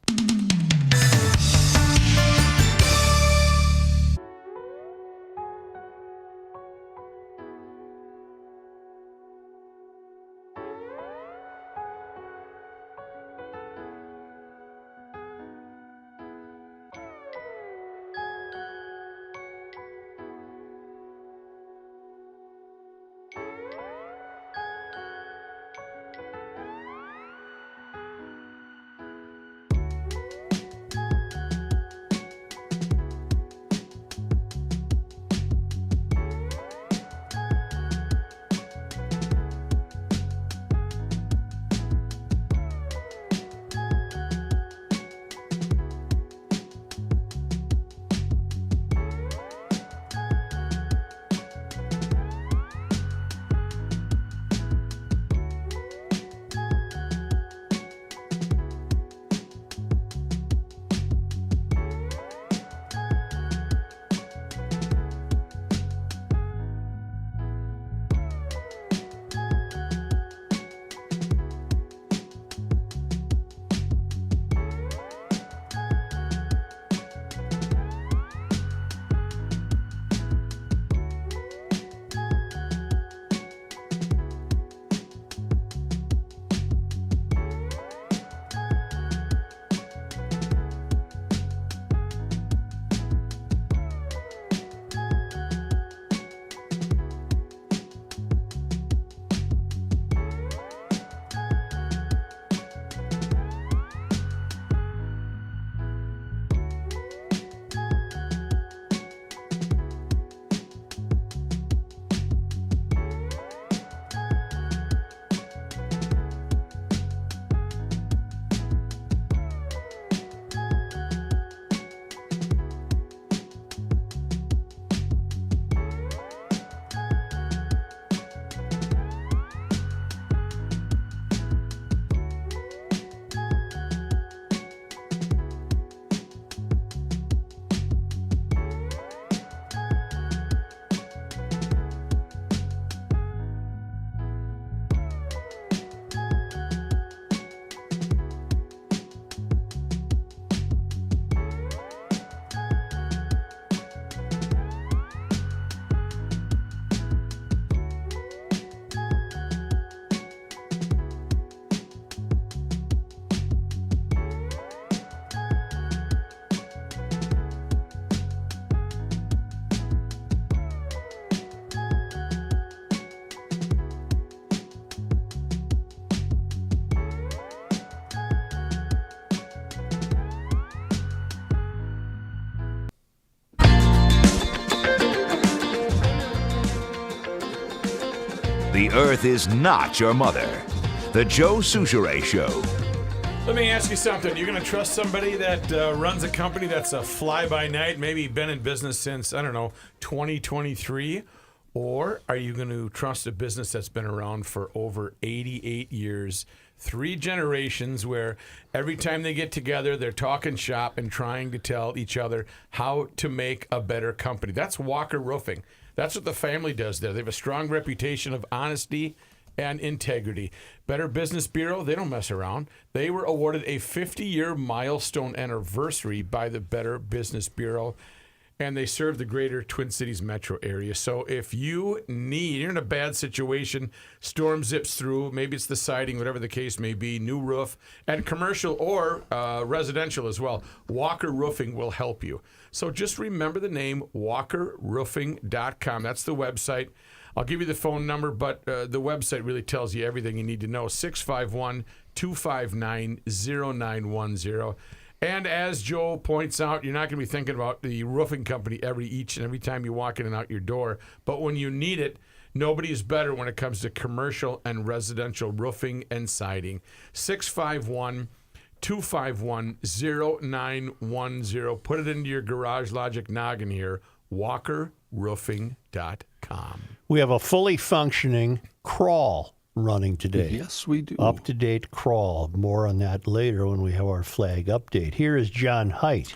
The earth is not your mother. The Joe Souchere Show. Let me ask you something. You're going to trust somebody that runs a company that's a fly-by-night, maybe been in business since, 2023? Or are you going to trust a business that's been around for over 88 years, 3 generations, where every time they get together, they're talking shop and trying to tell each other how to make a better company? That's Walker Roofing. That's what the family does there. They have a strong reputation of honesty and integrity. Better Business Bureau, they don't mess around. They were awarded a 50-year milestone anniversary by the Better Business Bureau, and they serve the greater Twin Cities metro area. So if you're in a bad situation, storm zips through, maybe it's the siding, whatever the case may be, new roof, and commercial or residential as well, Walker Roofing will help you. So just remember the name, walkerroofing.com. That's the website. I'll give you the phone number, but the website really tells you everything you need to know, 651-259-0910. And as Joe points out, you're not going to be thinking about the roofing company each and every time you walk in and out your door. But when you need it, nobody is better when it comes to commercial and residential roofing and siding. 651-251-0910. Put it into your Garage Logic noggin here, walkerroofing.com. We have a fully functioning crawl running today. Yes, we do. Up-to-date crawl. More on that later when we have our flag update. Here is John Heidt.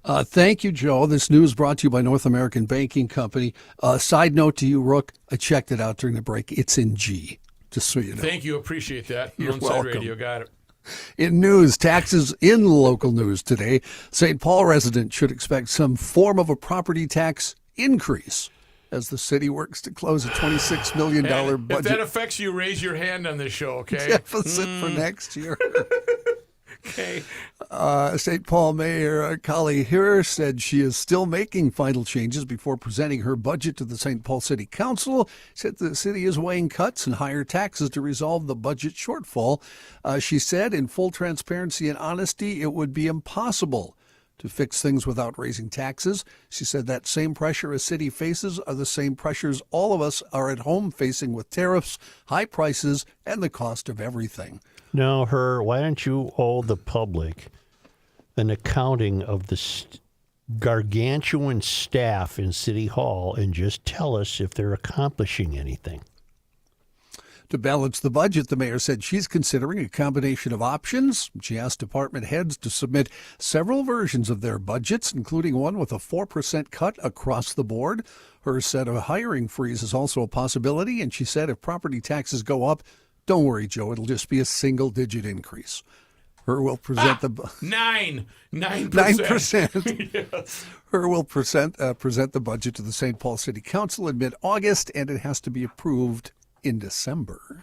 Thank you, Joe. This news brought to you by North American Banking Company. Side note to you, Rook, I checked it out during the break. It's in G, just so you know. Thank you. Appreciate that. You're Inside welcome. Radio, got it. In news, taxes in local news today. St. Paul residents should expect some form of a property tax increase as the city works to close a $26 million budget. If that affects you, raise your hand on this show, okay? Deficit for next year. Okay. St. Paul Mayor Kali Hirsch said she is still making final changes before presenting her budget to the St. Paul City Council. Said the city is weighing cuts and higher taxes to resolve the budget shortfall. She said, in full transparency and honesty, it would be impossible to fix things without raising taxes. She said that same pressure a city faces are the same pressures all of us are at home facing with tariffs, high prices, and the cost of everything. Now, why don't you owe the public an accounting of the gargantuan staff in City Hall and just tell us if they're accomplishing anything? To balance the budget, the mayor said she's considering a combination of options. She asked department heads to submit several versions of their budgets, including one with a 4% cut across the board. Her said a hiring freeze is also a possibility, and she said if property taxes go up, don't worry, Joe, it'll just be a single-digit increase. Her will present 9%. 9%. Yes. Her will present the budget to the St. Paul City Council in mid-August, and it has to be approved in December.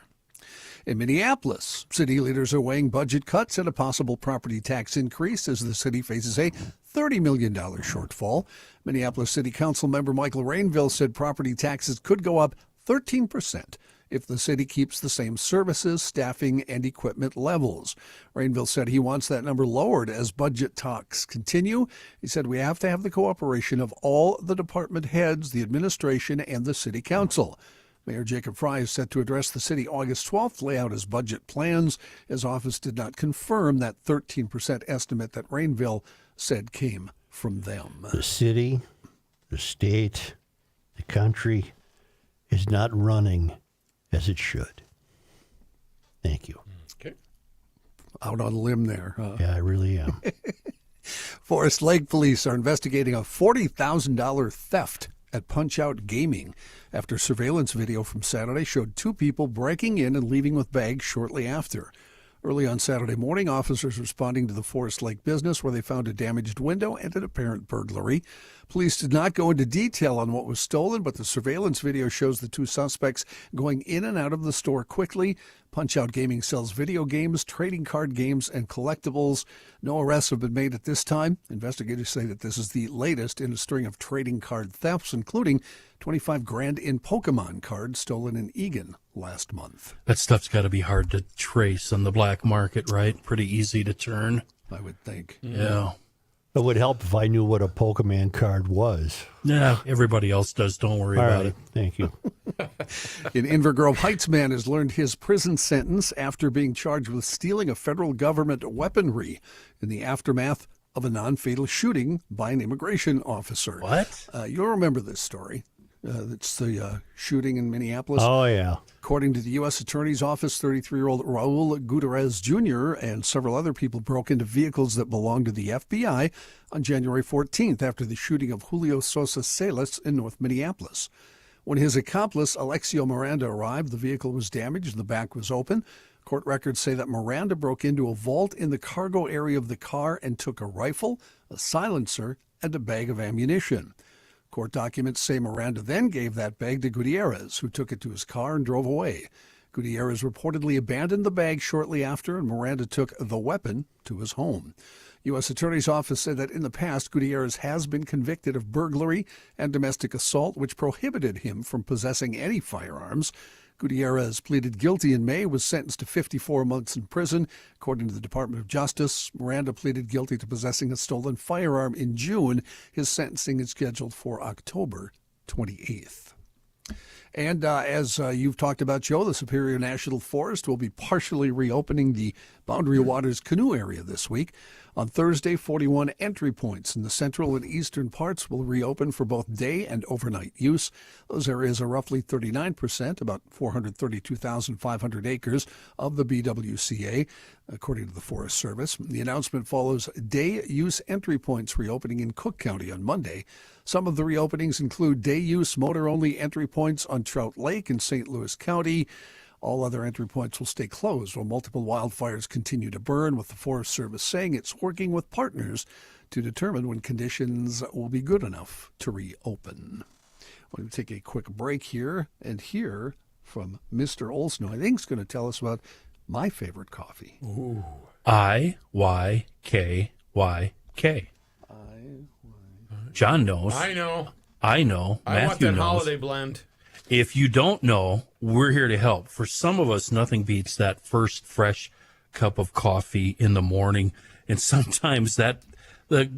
In Minneapolis, city leaders are weighing budget cuts and a possible property tax increase as the city faces a $30 million shortfall. Minneapolis City Council member Michael Rainville said property taxes could go up 13% if the city keeps the same services, staffing, and equipment levels. Rainville said he wants that number lowered as budget talks continue. He said we have to have the cooperation of all the department heads, the administration, and the city council. Mayor Jacob Fry is set to address the city August 12th, lay out his budget plans. His office did not confirm that 13% estimate that Rainville said came from them. The city, the state, the country is not running as it should. Thank you. Okay. Out on a limb there, huh? Yeah, I really am. Forest Lake police are investigating a $40,000 theft at Punch-Out Gaming after surveillance video from Saturday showed 2 people breaking in and leaving with bags shortly after. Early on Saturday morning, officers responding to the Forest Lake business where they found a damaged window and an apparent burglary. Police did not go into detail on what was stolen, but the surveillance video shows the 2 suspects going in and out of the store quickly. Punch-Out Gaming sells video games, trading card games, and collectibles. No arrests have been made at this time. Investigators say that this is the latest in a string of trading card thefts, including $25,000 in Pokemon cards stolen in Eagan last month. That stuff's got to be hard to trace on the black market, right? Pretty easy to turn. I would think. Yeah. It would help if I knew what a Pokemon card was. Yeah, everybody else does. Don't worry about it. Thank you. In Inver Grove Heights, man has learned his prison sentence after being charged with stealing a federal government weaponry in the aftermath of a non-fatal shooting by an immigration officer. What? You'll remember this story. It's the shooting in Minneapolis. Oh, yeah. According to the U.S. Attorney's Office, 33-year-old Raul Gutierrez Jr. and several other people broke into vehicles that belonged to the FBI on January 14th after the shooting of Julio Sosa Salas in North Minneapolis. When his accomplice, Alexio Miranda, arrived, the vehicle was damaged and the back was open. Court records say that Miranda broke into a vault in the cargo area of the car and took a rifle, a silencer, and a bag of ammunition. Court documents say Miranda then gave that bag to Gutierrez, who took it to his car and drove away. Gutierrez reportedly abandoned the bag shortly after, and Miranda took the weapon to his home. U.S. Attorney's Office said that in the past, Gutierrez has been convicted of burglary and domestic assault, which prohibited him from possessing any firearms. Gutierrez pleaded guilty in May, was sentenced to 54 months in prison. According to the Department of Justice, Miranda pleaded guilty to possessing a stolen firearm in June. His sentencing is scheduled for October 28th. And as you've talked about, Joe, the Superior National Forest will be partially reopening the Boundary Waters canoe area this week. On Thursday, 41 entry points in the central and eastern parts will reopen for both day and overnight use. Those areas are roughly 39%, about 432,500 acres of the BWCA, according to the Forest Service. The announcement follows day-use entry points reopening in Cook County on Monday. Some of the reopenings include day-use motor-only entry points on Trout Lake in St. Louis County. All other entry points will stay closed while multiple wildfires continue to burn, with the Forest Service saying it's working with partners to determine when conditions will be good enough to reopen. We're going to take a quick break here and hear from Mr. Olson, who I think is going to tell us about my favorite coffee. Ooh. IYKYK. John knows. I know. I know. I want Matthew that knows. holiday blend. If you don't know, we're here to help. For some of us, nothing beats that first fresh cup of coffee in the morning. And sometimes the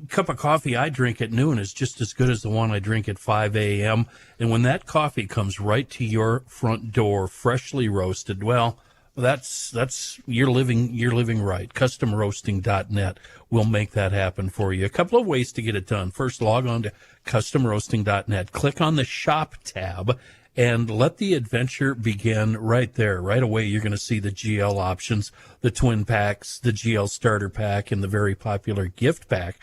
cup of coffee I drink at noon is just as good as the one I drink at 5 a.m. And when that coffee comes right to your front door, freshly roasted, well, that's you're living right. CustomRoasting.net will make that happen for you. A couple of ways to get it done. First, log on to CustomRoasting.net. Click on the Shop tab and let the adventure begin right there. Right away, you're going to see the GL options, the twin packs, the GL starter pack, and the very popular gift pack.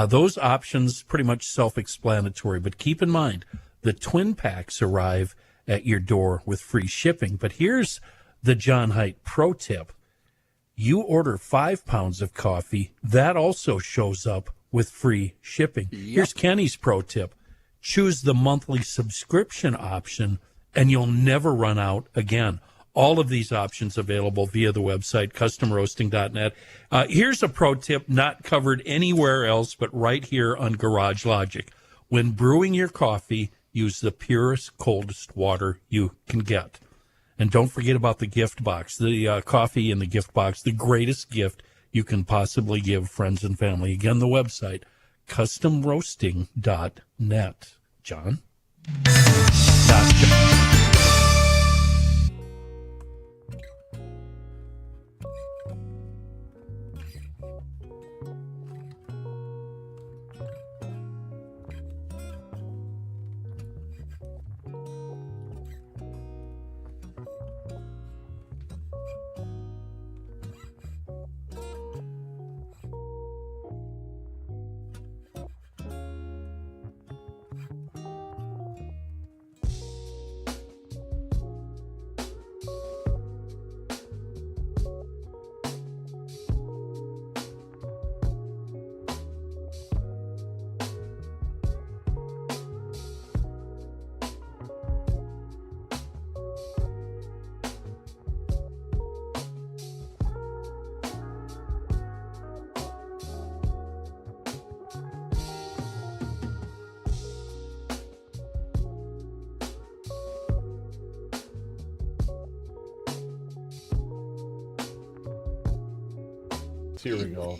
Those options pretty much self-explanatory, but keep in mind, the twin packs arrive at your door with free shipping. But here's the John Heidt pro tip. You order 5 pounds of coffee, that also shows up with free shipping. Yep. Here's Kenny's pro tip. Choose the monthly subscription option, and you'll never run out again. All of these options available via the website, CustomRoasting.net. Here's a pro tip not covered anywhere else but right here on Garage Logic. When brewing your coffee, use the purest, coldest water you can get. And don't forget about the gift box, the coffee in the gift box, the greatest gift you can possibly give friends and family. Again, the website, CustomRoasting.net. John? Not John. Here we go.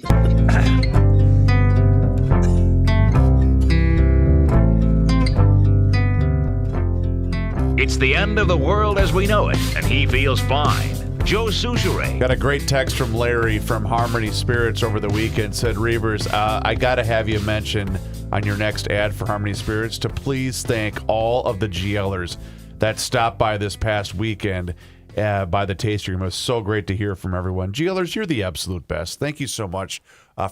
It's the end of the world as we know it, and he feels fine. Joe Souchere. Got a great text from Larry from Harmony Spirits over the weekend. Said, Reavers, I got to have you mention on your next ad for Harmony Spirits to please thank all of the GLers that stopped by this past weekend by the tasting room. It was so great to hear from everyone. GLers, you're the absolute best. Thank you so much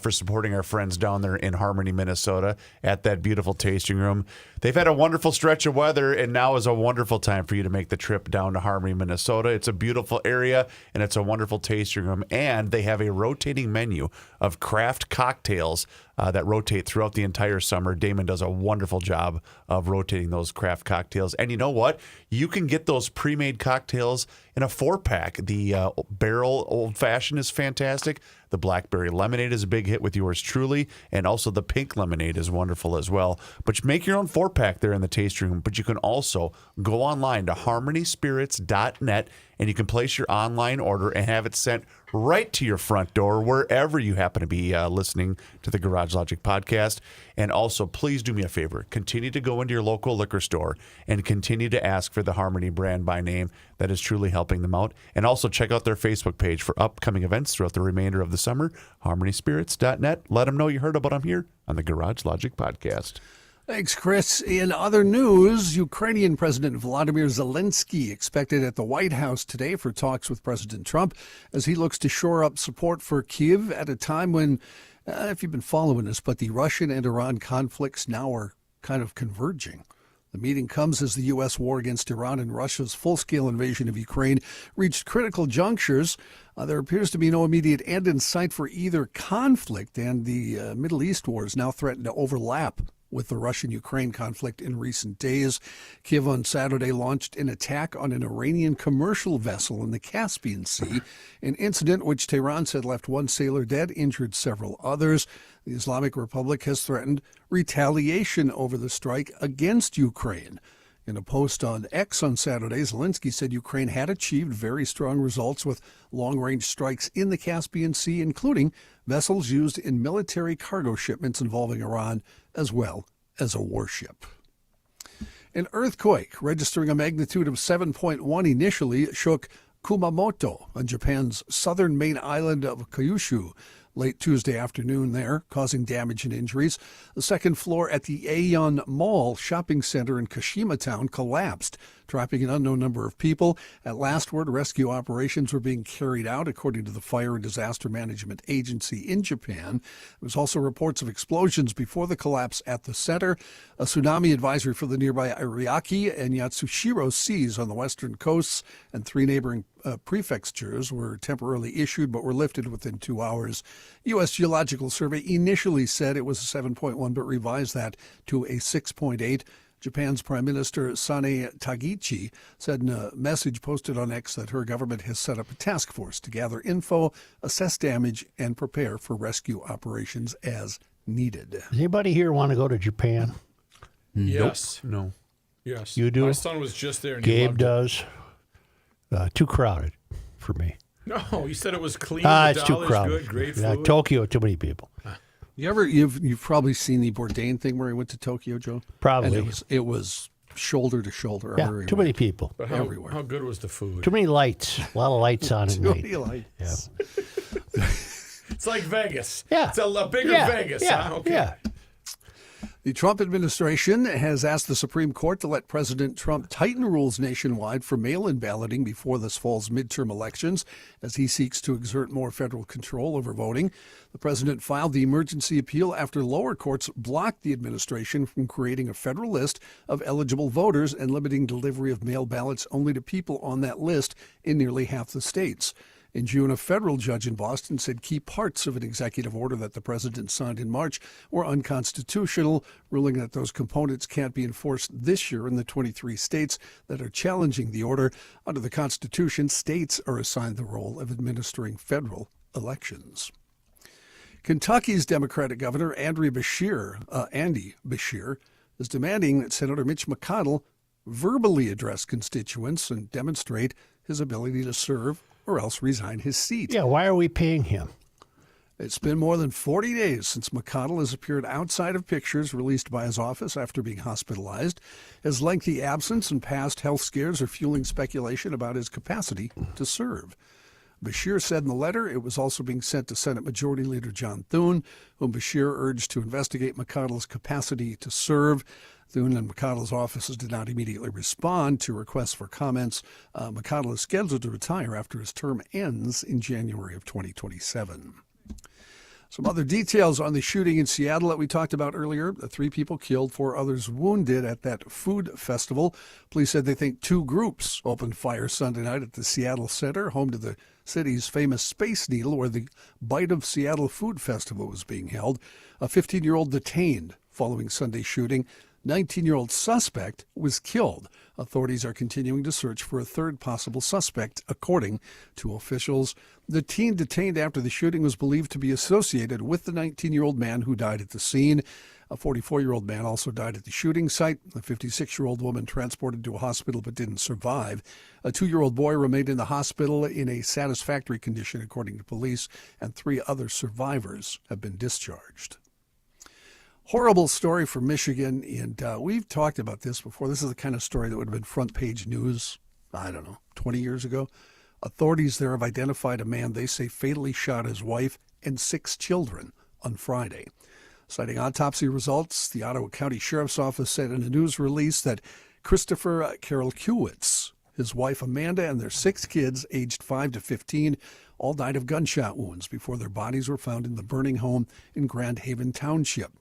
for supporting our friends down there in Harmony, Minnesota at that beautiful tasting room. They've had a wonderful stretch of weather, and now is a wonderful time for you to make the trip down to Harmony, Minnesota. It's a beautiful area, and it's a wonderful tasting room, and they have a rotating menu of craft cocktails that rotate throughout the entire summer. Damon does a wonderful job of rotating those craft cocktails. And you know what? You can get those pre-made cocktails in a 4-pack. The barrel old-fashioned is fantastic. The blackberry lemonade is a big hit with yours truly, and also the pink lemonade is wonderful as well. But you make your own 4-pack there in the taste room, but you can also go online to harmonyspirits.net, and you can place your online order and have it sent right to your front door, wherever you happen to be listening to the Garage Logic podcast. And also, please do me a favor. Continue to go into your local liquor store and continue to ask for the Harmony brand by name. That is truly helping them out. And also check out their Facebook page for upcoming events throughout the remainder of the summer. harmonyspirits.net. Let them know you heard about them here on the Garage Logic podcast. Thanks, Chris. In other news, Ukrainian President Vladimir Zelensky expected at the White House today for talks with President Trump as he looks to shore up support for Kyiv at a time when, if you've been following this, but the Russian and Iran conflicts now are kind of converging. The meeting comes as the U.S. war against Iran and Russia's full-scale invasion of Ukraine reached critical junctures. There appears to be no immediate end in sight for either conflict, and the Middle East wars now threaten to overlap with the Russian-Ukraine conflict in recent days. Kyiv on Saturday launched an attack on an Iranian commercial vessel in the Caspian Sea, an incident which Tehran said left one sailor dead, injured several others. The Islamic Republic has threatened retaliation over the strike against Ukraine. In a post on X on Saturday, Zelensky said Ukraine had achieved very strong results with long-range strikes in the Caspian Sea, including vessels used in military cargo shipments involving Iran, as well as a warship. An earthquake registering a magnitude of 7.1 initially shook Kumamoto on Japan's southern main island of Kyushu late Tuesday afternoon there, causing damage and injuries. The second floor at the Aeon Mall shopping center in Kashima Town collapsed, trapping an unknown number of people. At last word, rescue operations were being carried out, according to the Fire and Disaster Management Agency in Japan. There was also reports of explosions before the collapse at the center. A tsunami advisory for the nearby Ariake and Yatsushiro seas on the western coasts and 3 neighboring prefectures were temporarily issued but were lifted within 2 hours. U.S. Geological Survey initially said it was a 7.1 but revised that to a 6.8. Japan's Prime Minister Sane Tagichi said in a message posted on X that her government has set up a task force to gather info, assess damage, and prepare for rescue operations as needed. Does anybody here want to go to Japan? Yes. Nope. No. Yes. You do? My son was just there. And he Gabe loved it. does. Too crowded for me. No, you said it was clean. The It's too dollar's crowded. good, great food. Tokyo, too many people. You've probably seen the Bourdain thing where he went to Tokyo, Joe? Probably. And it was shoulder to shoulder. Yeah, everywhere. too many people. But everywhere. How good was the food? Too many lights. A lot of lights on at Too night. many lights. Yeah. It's like Vegas. Yeah. It's a bigger Yeah. Vegas. Yeah. Huh? Okay. Yeah. The Trump administration has asked the Supreme Court to let President Trump tighten rules nationwide for mail-in balloting before this fall's midterm elections as he seeks to exert more federal control over voting. The president filed the emergency appeal after lower courts blocked the administration from creating a federal list of eligible voters and limiting delivery of mail ballots only to people on that list in nearly half the states. In June, a federal judge in Boston said key parts of an executive order that the president signed in March were unconstitutional, ruling that those components can't be enforced this year in the 23 states that are challenging the order. Under the Constitution, states are assigned the role of administering federal elections. Kentucky's Democratic Governor Andy Beshear is demanding that Senator Mitch McConnell verbally address constituents and demonstrate his ability to serve or else resign his seat. Yeah, why are we paying him? It's been more than 40 days since McConnell has appeared outside of pictures released by his office after being hospitalized. His lengthy absence and past health scares are fueling speculation about his capacity to serve. Beshear said in the letter it was also being sent to Senate Majority Leader John Thune, whom Beshear urged to investigate McConnell's capacity to serve. Thune and McConnell's offices did not immediately respond to requests for comments. McConnell is scheduled to retire after his term ends in January of 2027. Some other details on the shooting in Seattle that we talked about earlier. 3 people killed, 4 others wounded at that food festival. Police said they think 2 groups opened fire Sunday night at the Seattle Center, home to the city's famous Space Needle, where the Bite of Seattle Food Festival was being held. A 15-year-old detained following Sunday's shooting. 19-year-old suspect was killed. Authorities are continuing to search for a 3rd possible suspect, according to officials. The teen detained after the shooting was believed to be associated with the 19-year-old man who died at the scene. A 44-year-old man also died at the shooting site. A 56-year-old woman transported to a hospital but didn't survive. A 2-year-old boy remained in the hospital in a satisfactory condition, according to police, and 3 other survivors have been discharged. Horrible story from Michigan, and we've talked about this before. This is the kind of story that would have been front page news, 20 years ago. Authorities there have identified a man they say fatally shot his wife and 6 children on Friday. Citing autopsy results, the Ottawa County Sheriff's Office said in a news release that Christopher Karolkiewicz, his wife Amanda, and their 6 kids, aged 5 to 15, all died of gunshot wounds before their bodies were found in the burning home in Grand Haven Township.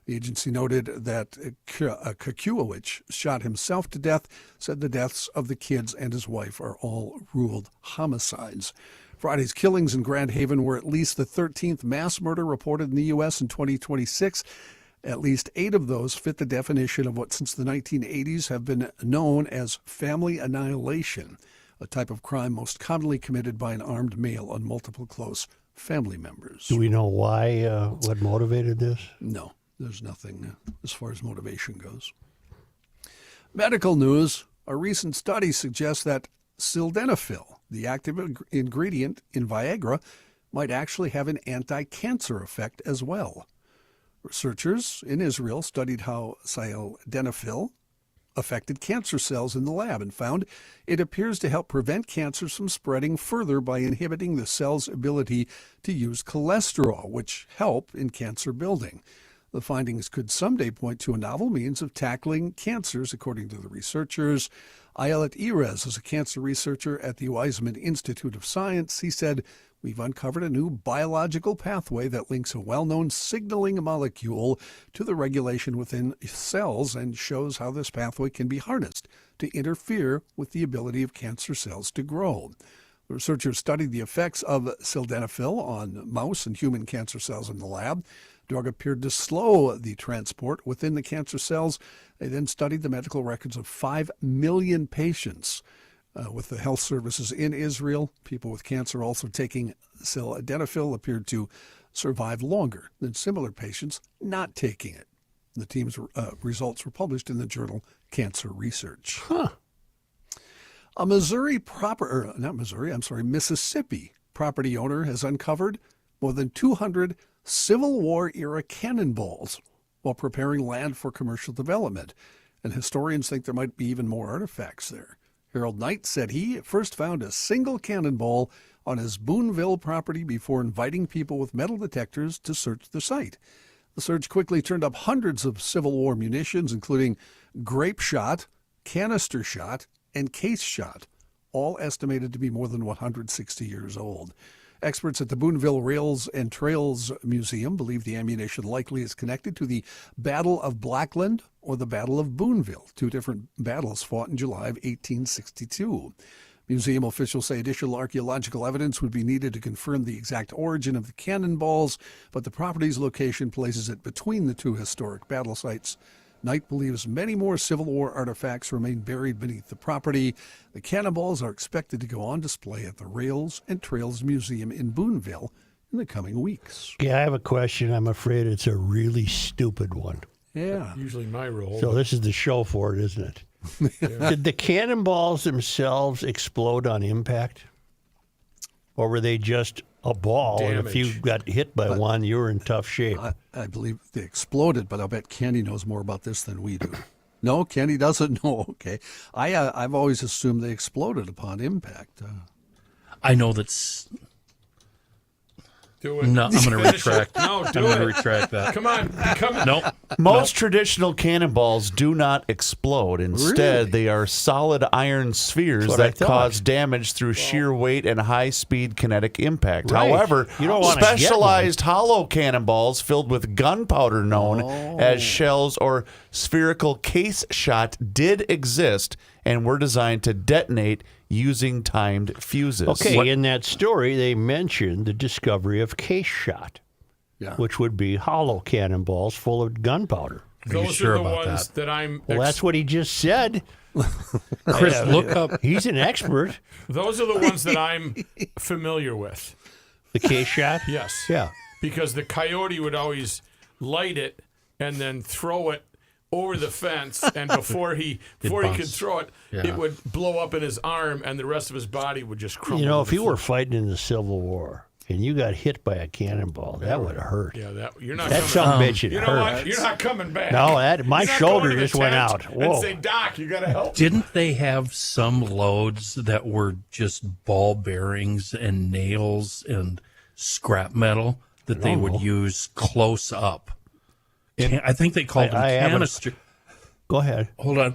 The agency noted that Karolkiewicz shot himself to death, said the deaths of the kids and his wife are all ruled homicides. Friday's killings in Grand Haven were at least the 13th mass murder reported in the U.S. in 2026. At least 8 of those fit the definition of what since the 1980s have been known as family annihilation, a type of crime most commonly committed by an armed male on multiple close family members. Do we know why, what motivated this? No. There's nothing as far as motivation goes. Medical news. A recent study suggests that sildenafil, the active ingredient in Viagra, might actually have an anti-cancer effect as well. Researchers in Israel studied how sildenafil affected cancer cells in the lab and found it appears to help prevent cancers from spreading further by inhibiting the cell's ability to use cholesterol, which help in cancer building. The findings could someday point to a novel means of tackling cancers, according to the researchers. Ayelet Erez is a cancer researcher at the Weizmann Institute of Science. He said, "We've uncovered a new biological pathway that links a well-known signaling molecule to the regulation within cells and shows how this pathway can be harnessed to interfere with the ability of cancer cells to grow." The researchers studied the effects of sildenafil on mouse and human cancer cells in the lab. The drug appeared to slow the transport within the cancer cells. They then studied the medical records of 5 million patients with the health services in Israel. People with cancer also taking sildenafil appeared to survive longer than similar patients not taking it. The team's results were published in the journal Cancer Research. A Mississippi property owner has uncovered more than 200 Civil War-era cannonballs while preparing land for commercial development, and historians think there might be even more artifacts there. Harold Knight said he first found a single cannonball on his Boonville property before inviting people with metal detectors to search the site. The search quickly turned up hundreds of Civil War munitions, including grape shot, canister shot, and case shot, all estimated to be more than 160 years old. Experts at the Boonville Rails and Trails Museum believe the ammunition likely is connected to the Battle of Blackland or the Battle of Boonville, 2 different battles fought in July of 1862. Museum officials say additional archaeological evidence would be needed to confirm the exact origin of the cannonballs, but the property's location places it between the 2 historic battle sites. Knight believes many more Civil War artifacts remain buried beneath the property. The cannonballs are expected to go on display at the Rails and Trails Museum in Boonville in the coming weeks. Yeah, I have a question. I'm afraid it's a really stupid one. Yeah. Usually my role. So this is the show for it, isn't it? Yeah. Did the cannonballs themselves explode on impact? Or were they just a ball, and if damage. you got hit by one, you were in tough shape. I believe they exploded, but I'll bet Kenny knows more about this than we do. No, Kenny doesn't know. Okay, I've always assumed they exploded upon impact. I know Do it. No, I'm going to retract. No, do I'm going to it. retract that. Come on. Nope. Most traditional cannonballs do not explode. Instead, Really? they are solid iron spheres That's what I that thought. cause damage through sheer weight and high-speed kinetic impact. Right. However, You don't wanna get specialized hollow cannonballs filled with gunpowder known as shells or spherical case shot did exist and were designed to detonate using timed fuses. Okay, in that story, they mentioned the discovery of case shot, which would be hollow cannonballs full of gunpowder. Those are the ones that I'm. Well, that's what he just said. Chris, look up. He's an expert. Those are the ones that I'm familiar with. The case shot? Yes. Yeah. Because the coyote would always light it and then throw it over the fence, and before he could throw it, it would blow up in his arm, and the rest of his body would just crumble. You know, to if the you were floor. fighting in the Civil War and you got hit by a cannonball, that would have hurt. Yeah, you're not. That coming, some bitch it You know hurt. what? You're not coming back. No, my You're not shoulder going to the just went tent out. Whoa. And say, Doc, you got to help. Didn't they have some loads that were just ball bearings and nails and scrap metal that they would use close up? I think they called them canisters. Go ahead. Hold on.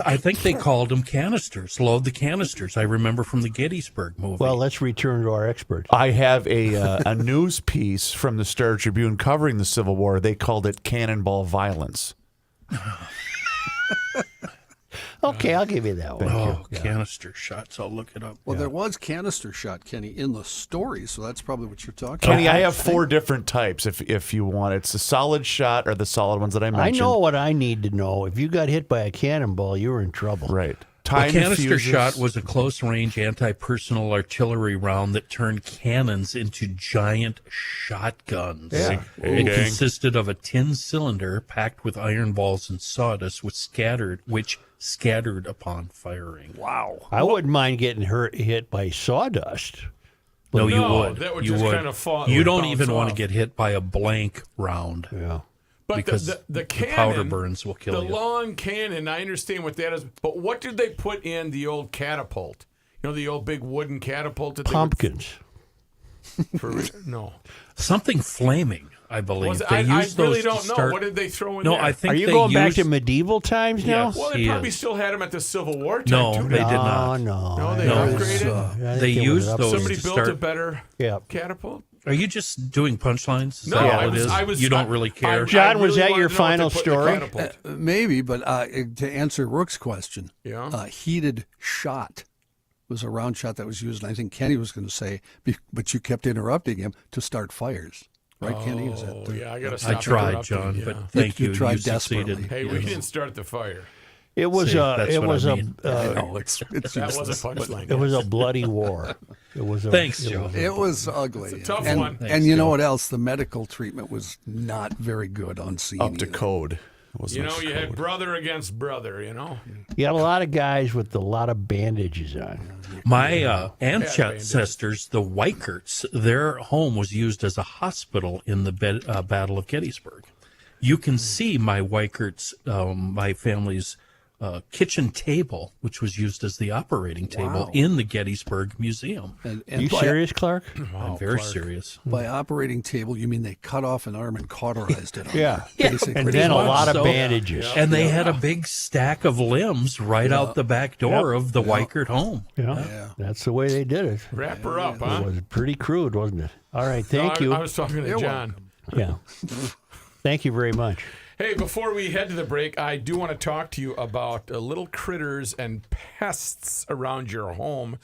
I think they called them canisters. Load the canisters. I remember from the Gettysburg movie. Well, let's return to our expert. I have a news piece from the Star Tribune covering the Civil War. They called it cannonball violence. Okay, I'll give you that one. Canister shots. I'll look it up. Well, there was canister shot, Kenny, in the story, so that's probably what you're talking Kenny, about. I have 4 different types if you want. It's a solid shot or the solid ones that I I mentioned. know what I need to know. If you got hit by a cannonball, you were in trouble. Right. A Time canister fuses. shot was a close-range anti-personnel artillery round that turned cannons into giant shotguns. Yeah. It consisted of a tin cylinder packed with iron balls and sawdust, which scattered upon firing. Wow. I wouldn't mind getting hit by sawdust. No, you No, would. that would you just would. kind of fall. You would don't bounce even want to off. get hit by a blank round. Yeah. But because the cannon, powder burns will kill the you. long cannon, I understand what that is. But what did they put in the old catapult? You know, the old big wooden catapult? That Pumpkins. No. Something flaming, I believe. I They used really those don't to know. start. What did they throw in No, there? I think Are you they going back used... to medieval times now? Yes. Well, they He probably is. still had them at the Civil War time, No, too. they did not. No, they No. upgraded. I They think it was used up- those Somebody to built start... a better Yeah. catapult? Are you just doing punchlines? Is No, that all it is? You don't really care? John, was really that wanted your to know final what they put in the story? catapult. Maybe, but to answer Rook's question, Yeah. heated shot was a round shot that was used, and I think Kenny was going to say, but you kept interrupting him, to start fires. Right, Kenny? Is that, Yeah, I got to I stop tried, interrupting, John, yeah. but thank you. You tried succeeded. desperately. Hey, we didn't start the fire. It was See, a. that's It what was I a. mean. no, it's That was useless. a punchline. It was a bloody war. It was. Thanks, it Joe. was- It was ugly. It's a tough and, one. And you know Joe. what else? The medical treatment was not very good on scene. Up to either. code. It wasn't You know, up to you had code. brother against brother, you know? You had a lot of guys with a lot of bandages on. My ancestors, the Weikerts, their home was used as a hospital in the Battle of Gettysburg. You can see my Weikerts, my family's kitchen table, which was used as the operating table in the Gettysburg Museum. And You serious, Clark? I'm very serious. By operating table, you mean they cut off an arm and cauterized it? Yeah. Basically. And then a lot of So- bandages. And they had a big stack of limbs right out the back door of the Weichert home. Yeah. That's the way they did it. Wrap her up, It huh? was pretty crude, wasn't it? All right. Thank No, you. I was talking to You're John. Yeah. Thank you very much. Hey, before we head to the break, I do want to talk to you about little critters and pests around your home.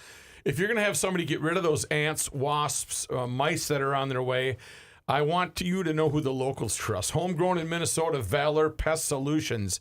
If you're going to have somebody get rid of those ants, wasps, mice that are on their way, I want you to know who the locals trust. Homegrown in Minnesota, Valor Pest Solutions.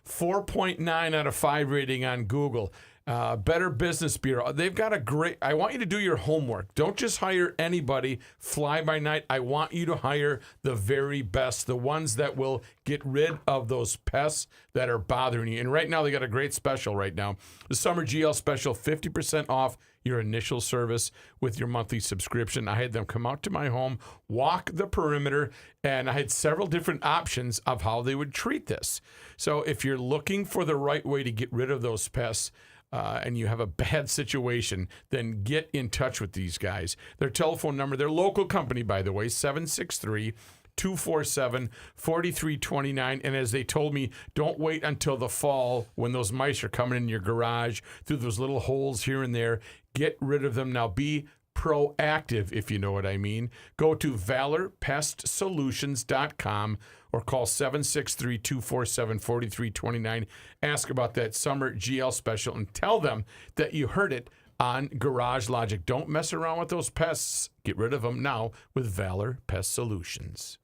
4.9 out of 5 rating on Google. Better Business Bureau. They've got a great. I want you to do your homework. Don't just hire anybody fly by night. I want you to hire the very best, the ones that will get rid of those pests that are bothering you. And right now, they got a great special right now. The Summer GL special, 50% off your initial service with your monthly subscription. I had them come out to my home, walk the perimeter, and I had several different options of how they would treat this. So if you're looking for the right way to get rid of those pests, and you have a bad situation, then get in touch with these guys. Their telephone number, their local company, by the way, 763-247-4329. And as they told me, don't wait until the fall when those mice are coming in your garage through those little holes here and there. Get rid of them now. Be proactive, if you know what I mean. Go to valorpestsolutions.com or call 763-247-4329. Ask about that summer GL special and tell them that you heard it on Garage Logic. Don't mess around with those pests. Get rid of them now with Valor Pest Solutions.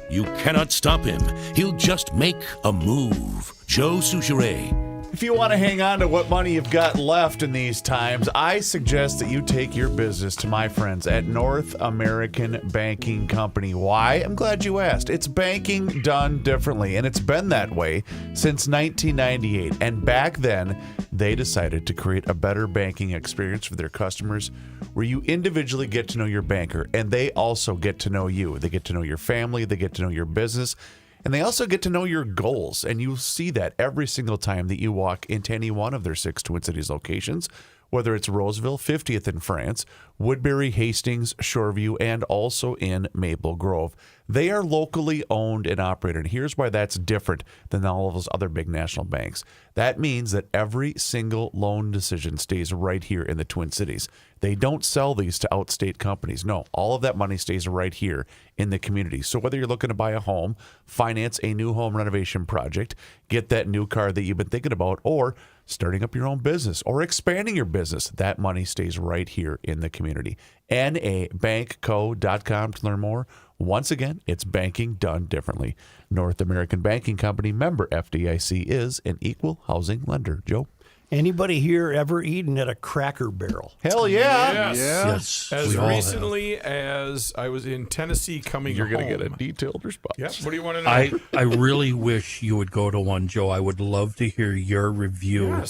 You cannot stop him. He'll just make a move. Joe Souchere. If you want to hang on to what money you've got left in these times, I suggest that you take your business to my friends at North American Banking Company. Why? I'm glad you asked. It's banking done differently, and it's been that way since 1998. And back then, they decided to create a better banking experience for their customers where you individually get to know your banker, and they also get to know you. They get to know your family, they get to know your business, and they also get to know your goals, and you'll see that every single time that you walk into any one of their 6 Twin Cities locations, whether it's Roseville, 50th in France, Woodbury, Hastings, Shoreview, and also in Maple Grove. They are locally owned and operated, and here's why that's different than all of those other big national banks. That means that every single loan decision stays right here in the Twin Cities. They don't sell these to outstate companies. No, all of that money stays right here in the community. So whether you're looking to buy a home, finance a new home renovation project, get that new car that you've been thinking about, or starting up your own business or expanding your business, that money stays right here in the community. nabankco.com to learn more. Once again, it's banking done differently. North American Banking Company, member FDIC, is an equal housing lender. Joe? Anybody here ever eaten at a Cracker Barrel? Hell yeah. Yes. As recently as I was in Tennessee coming You're home. going to get a detailed response. Yep. What do you want to know? I really wish you would go to one, Joe. I would love to hear your review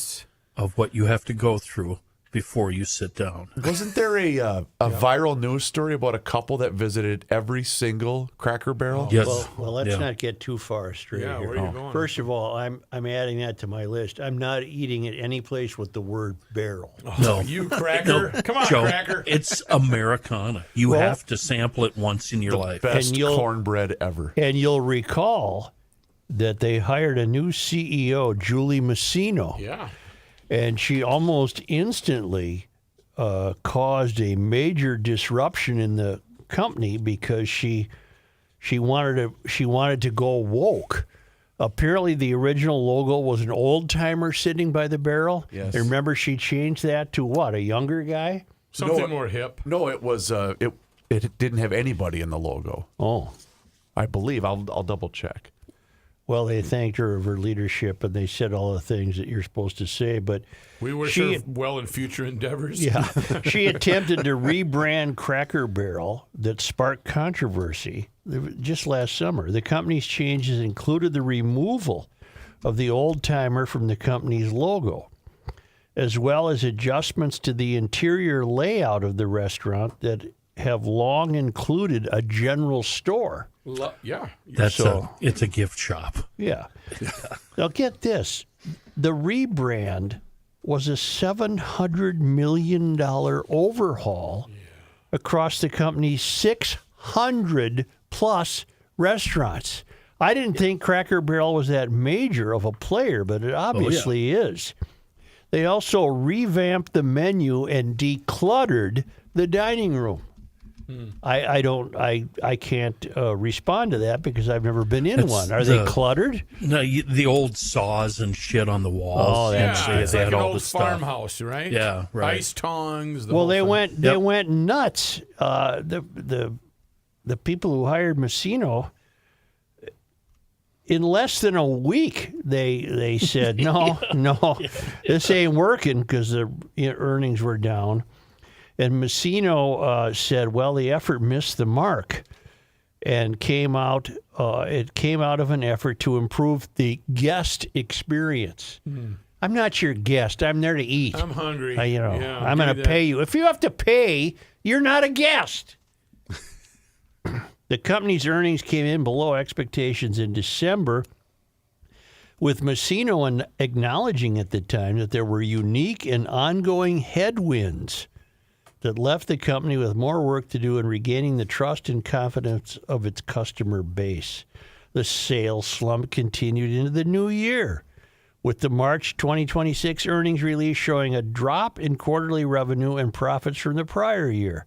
of what you have to go through before you sit down. Wasn't there a viral news story about a couple that visited every single Cracker Barrel? Yes. Well, let's not get too far astray Yeah, here. where are you going? First of all, I'm adding that to my list. I'm not eating at any place with the word barrel. No. You Cracker. Come on, Joe, Cracker. it's Americana. You have to sample it once in your life. Best cornbread ever. And you'll recall that they hired a new CEO, Julie Massino. Yeah. And she almost instantly caused a major disruption in the company because she She wanted to go woke. Apparently, the original logo was an old timer sitting by the barrel. Yes. And remember, she changed that to what? A younger guy? Something more hip. No, it was it didn't have anybody in the logo. Oh, I believe. I'll double check. well, they thanked her of her leadership, and they said all the things that you're supposed to say. But We wish her well in future endeavors. yeah, she attempted to rebrand Cracker Barrel that sparked controversy just last summer. The company's changes included the removal of the old timer from the company's logo, as well as adjustments to the interior layout of the restaurant that have long included a general store. Yeah. It's a gift shop. Yeah. Now get this. The rebrand was a $700 million overhaul across the company's 600 plus restaurants. I didn't think Cracker Barrel was that major of a player, but it obviously is. They also revamped the menu and decluttered the dining room. I can't respond to that because I've never been in one. Are they cluttered? No, the old saws and shit on the walls. Oh, that's it's like an all old the stuff. farmhouse, right? Yeah, right. Ice tongs. Well, they went nuts. The people who hired Messino, in less than a week, they said no, this ain't working because the earnings were down. And Messino said, well, the effort missed the mark and came out. It came out of an effort to improve the guest experience. I'm not your guest. I'm there to eat. I'm hungry. I'm going to pay you. If you have to pay, you're not a guest. The company's earnings came in below expectations in December, with Messino acknowledging at the time that there were unique and ongoing headwinds that left the company with more work to do in regaining the trust and confidence of its customer base. The sales slump continued into the new year, with the March 2026 earnings release showing a drop in quarterly revenue and profits from the prior year.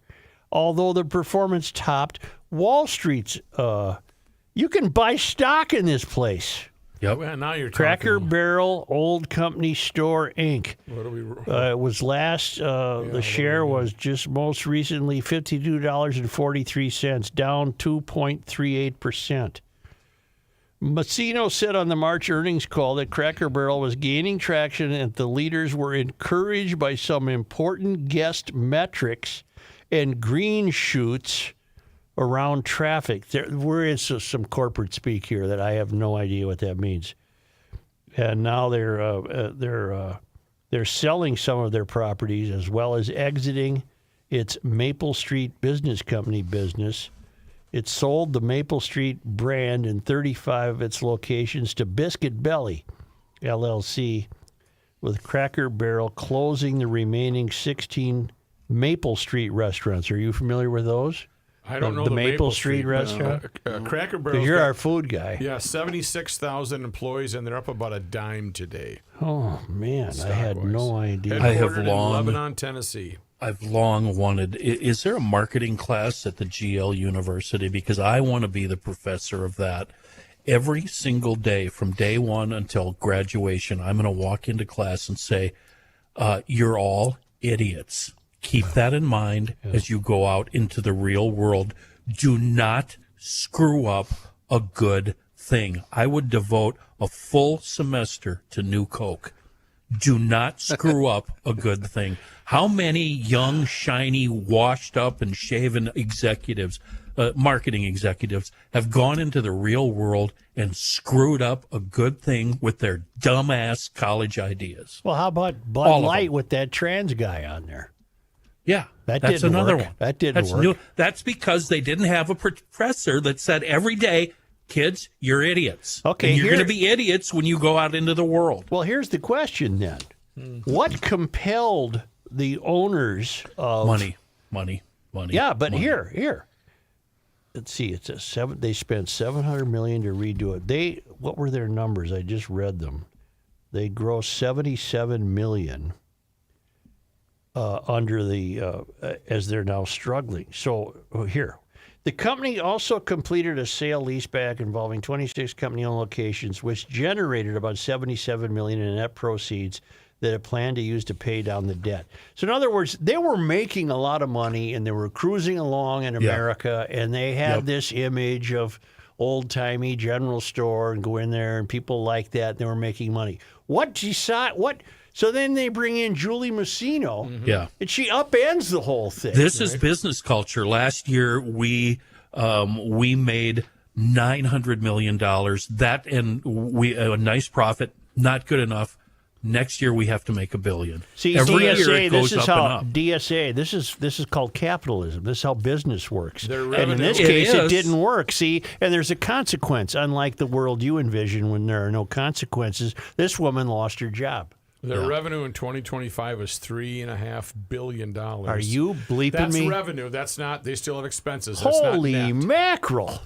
Although the performance topped Wall Street's, you can buy stock in this place. Yep. Well, now you're Cracker talking. Barrel Old Company Store, Inc. What do we? It was last, the share was just most recently $52.43, down 2.38%. Messino said on the March earnings call that Cracker Barrel was gaining traction and the leaders were encouraged by some important guest metrics and green shoots around traffic. There is some corporate speak here that I have no idea what that means. And now they're selling some of their properties as well as exiting its Maple Street Business Company business. It sold the Maple Street brand in 35 of its locations to Biscuit Belly, LLC, with Cracker Barrel closing the remaining 16 Maple Street restaurants. Are you familiar with those? I don't know the Maple Street restaurant. Cracker Barrel. You're our food guy. Yeah, 76,000 employees, and they're up about a dime today. Oh man, I had Stock-wise. no idea. I have Headquartered in long- Lebanon, Tennessee. I've long wanted. Is there a marketing class at the GL University? Because I want to be the professor of that. Every single day, from day one until graduation, I'm going to walk into class and say, "You're all idiots." Keep that in mind as you go out into the real world. Do not screw up a good thing. I would devote a full semester to New Coke. Do not screw up a good thing. How many young, shiny, washed up and shaven executives, marketing executives, have gone into the real world and screwed up a good thing with their dumbass college ideas? Well, how about Bud Light with that trans guy on there? Yeah, That that's didn't another work. one. That didn't That's work. That's because they didn't have a professor that said every day, kids, you're idiots. Okay, and you're here- going to be idiots when you go out into the world. Well, here's the question then. What compelled the owners of Money. Yeah, but money. here. Let's see. It's they spent $700 million to redo it. What were their numbers? I just read them. They grossed $77 million under the as they're now struggling. So here, The company also completed a sale leaseback involving 26 company-owned locations, which generated about $77 million in net proceeds that it planned to use to pay down the debt. So in other words, they were making a lot of money and they were cruising along in America, and they had this image of old-timey general store and go in there and people like that, and they were making money. So then they bring in Julie Massino, and she upends the whole thing. This is business culture. Last year, we made $900 million. That and a nice profit, not good enough. Next year we have to make $1 billion. See, every DSA, year it goes this is up how and up. DSA. This is called capitalism. This is how business works. And in this It case, it is. didn't work. See, and there's a consequence. Unlike the world you envision, when there are no consequences, this woman lost her job. Their revenue in 2025 was $3.5 billion. Are you bleeping That's me? That's revenue. That's not. They still have expenses. That's Holy not net. mackerel!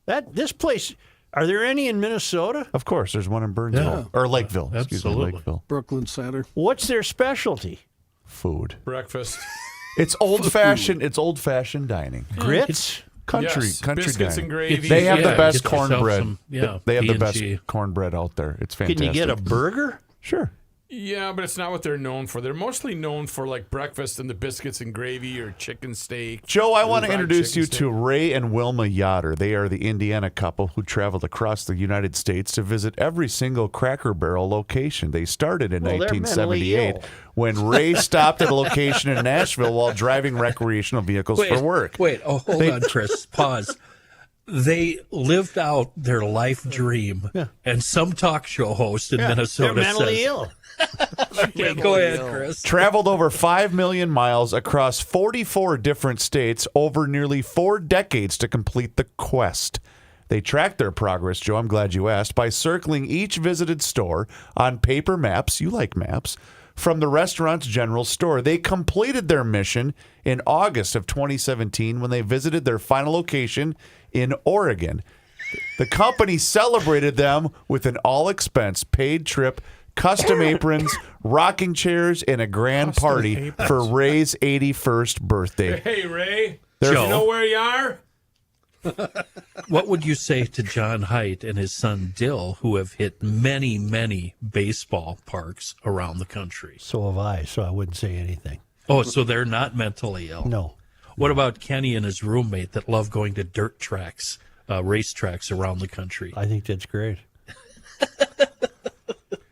This place. Are there any in Minnesota? Of course, there's one in Burnsville or Lakeville. Excuse me, Absolutely. Lakeville. Brooklyn Center. What's their specialty? Food. Breakfast. It's old fashioned. It's old fashioned dining. Grits. Country Biscuits dining. and gravy. They have the Yeah, best get yourself cornbread. some, They have the P&G. best cornbread out there. It's fantastic. Can you get a burger? Sure. Yeah, but it's not what they're known for. They're mostly known for like breakfast and the biscuits and gravy or chicken steak. Joe, I want to fried introduce chicken you steak. to Ray and Wilma Yoder. They are the Indiana couple who traveled across the United States to visit every single Cracker Barrel location. They started in Well, they're mentally 1978 ill. when Ray stopped at a location in Nashville while driving recreational vehicles for work. Hold on, Chris. Pause. They lived out their life dream, and some talk show host in Minnesota They're mentally says, ill. Okay, go ahead, Chris. Traveled over 5 million miles across 44 different states over nearly 4 decades to complete the quest. They tracked their progress, Joe, I'm glad you asked, by circling each visited store on paper maps, you like maps, from the restaurant's general store. They completed their mission in August of 2017 when they visited their final location in Oregon. The company celebrated them with an all-expense paid trip, custom aprons, rocking chairs, and a grand party for Ray's 81st birthday. Hey, Ray. Joe. You know where you are? What would you say to John Heidt and his son Dill, who have hit many, many baseball parks around the country? So have I, so I wouldn't say anything. Oh, so they're not mentally ill? No. What about Kenny and his roommate that love going to dirt tracks, race tracks around the country? I think that's great.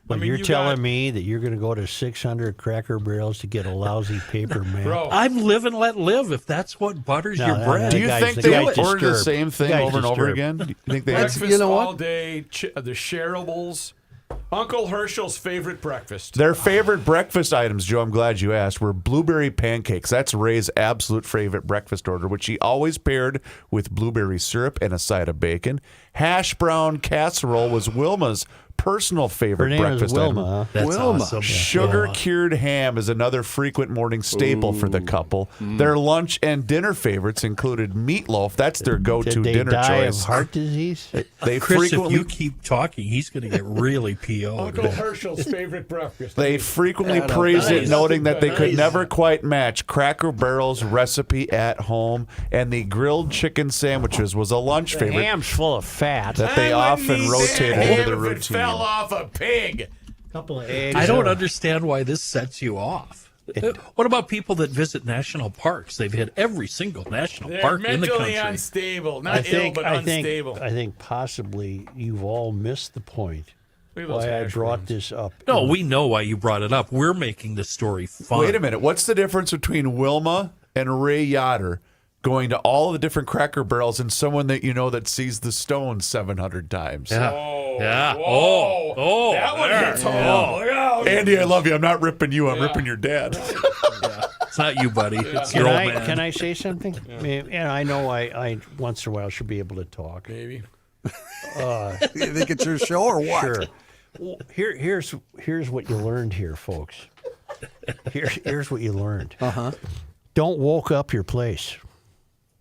But mean, you're you telling got- me that you're going to go to 600 Cracker Barrels to get a lousy paper map? Bro. I'm live and let live if that's what butters No, your no, bread. Do you guy's- think the they guy's order the disturbed. same thing The guy's over and over disturbed. again? Do you think they Breakfast you know what? all day. The shareables. Uncle Herschel's favorite breakfast. Their favorite breakfast items, Joe, I'm glad you asked, were blueberry pancakes. That's Ray's absolute favorite breakfast order, which he always paired with blueberry syrup and a side of bacon. Hash brown casserole was Wilma's personal favorite Her name is breakfast Wilma. item. Huh? That's Wilma. awesome. Sugar-cured ham is another frequent morning staple for the couple. Their lunch and dinner favorites included meatloaf. That's their go-to Did they dinner die choice. of heart disease? They Chris, frequently if you keep talking, he's going to get really PO'd. Uncle Herschel's favorite breakfast. They frequently praised it, Nice. noting that they could Nice. never quite match Cracker Barrel's recipe at home, and the grilled chicken sandwiches was a lunch The favorite ham's full of fat. that they often rotated into the If it routine. fell off a pig. couple of eggs. I don't understand why this sets you off. What about people that visit national parks? They've hit every single national They're park in the mentally country. unstable. Not ill, but unstable. I think possibly you've all missed the point Look at those why I hash brought browns. this up. No, we know why you brought it up. We're making the story fun. Wait a minute. What's the difference between Wilma and Ray Yoder going to all the different Cracker Barrels and someone that you know that sees the Stones 700 times? Yeah. Oh, Yeah. whoa. Oh, That one there. hits home. Yeah. Look out. Andy, I love you. I'm not ripping you. I'm ripping your dad. It's not you, buddy. It's Can your old I, man. can I say something? I mean, and I know I once in a while should be able to talk. Maybe. You think it's your show or what? Sure. Well, here's what you learned here, folks. Here's what you learned. Don't woke up your place.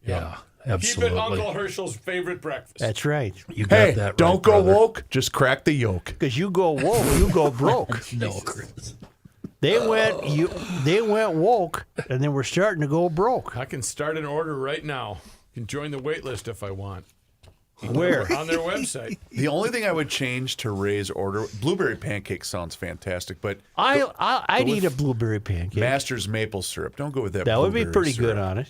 Yeah, Keep absolutely. it Uncle Herschel's favorite breakfast. That's right. You got Hey, that don't right, go brother. woke. Just crack the yolk. Because you go woke, you go broke. No, Chris. They went woke, and then we're starting to go broke. I can start an order right now. You can join the wait list if I want. Where? On their website. The only thing I would change to Ray's order, blueberry pancake sounds fantastic, but I'd eat a blueberry pancake. Master's maple syrup. Don't go with that. That would be blueberry pretty syrup. good on it.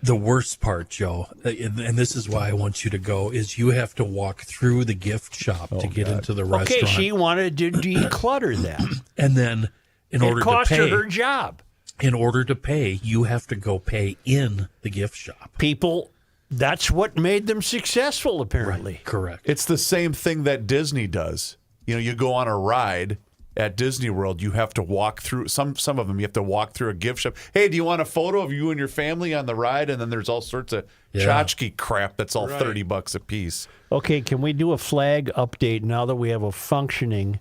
The worst part, Joe, and this is why I want you to go, is you have to walk through the gift shop to get into the restaurant. Okay, she wanted to declutter that. And then in order to cost pay, her job. In order to pay, you have to go pay in the gift shop. People, that's what made them successful, apparently. Right, correct. It's the same thing that Disney does. You know, you go on a ride at Disney World, you have to walk through some of them. You have to walk through a gift shop. Hey, do you want a photo of you and your family on the ride? And then there's all sorts of tchotchke crap that's all $30 a piece. Okay, can we do a flag update now that we have a functioning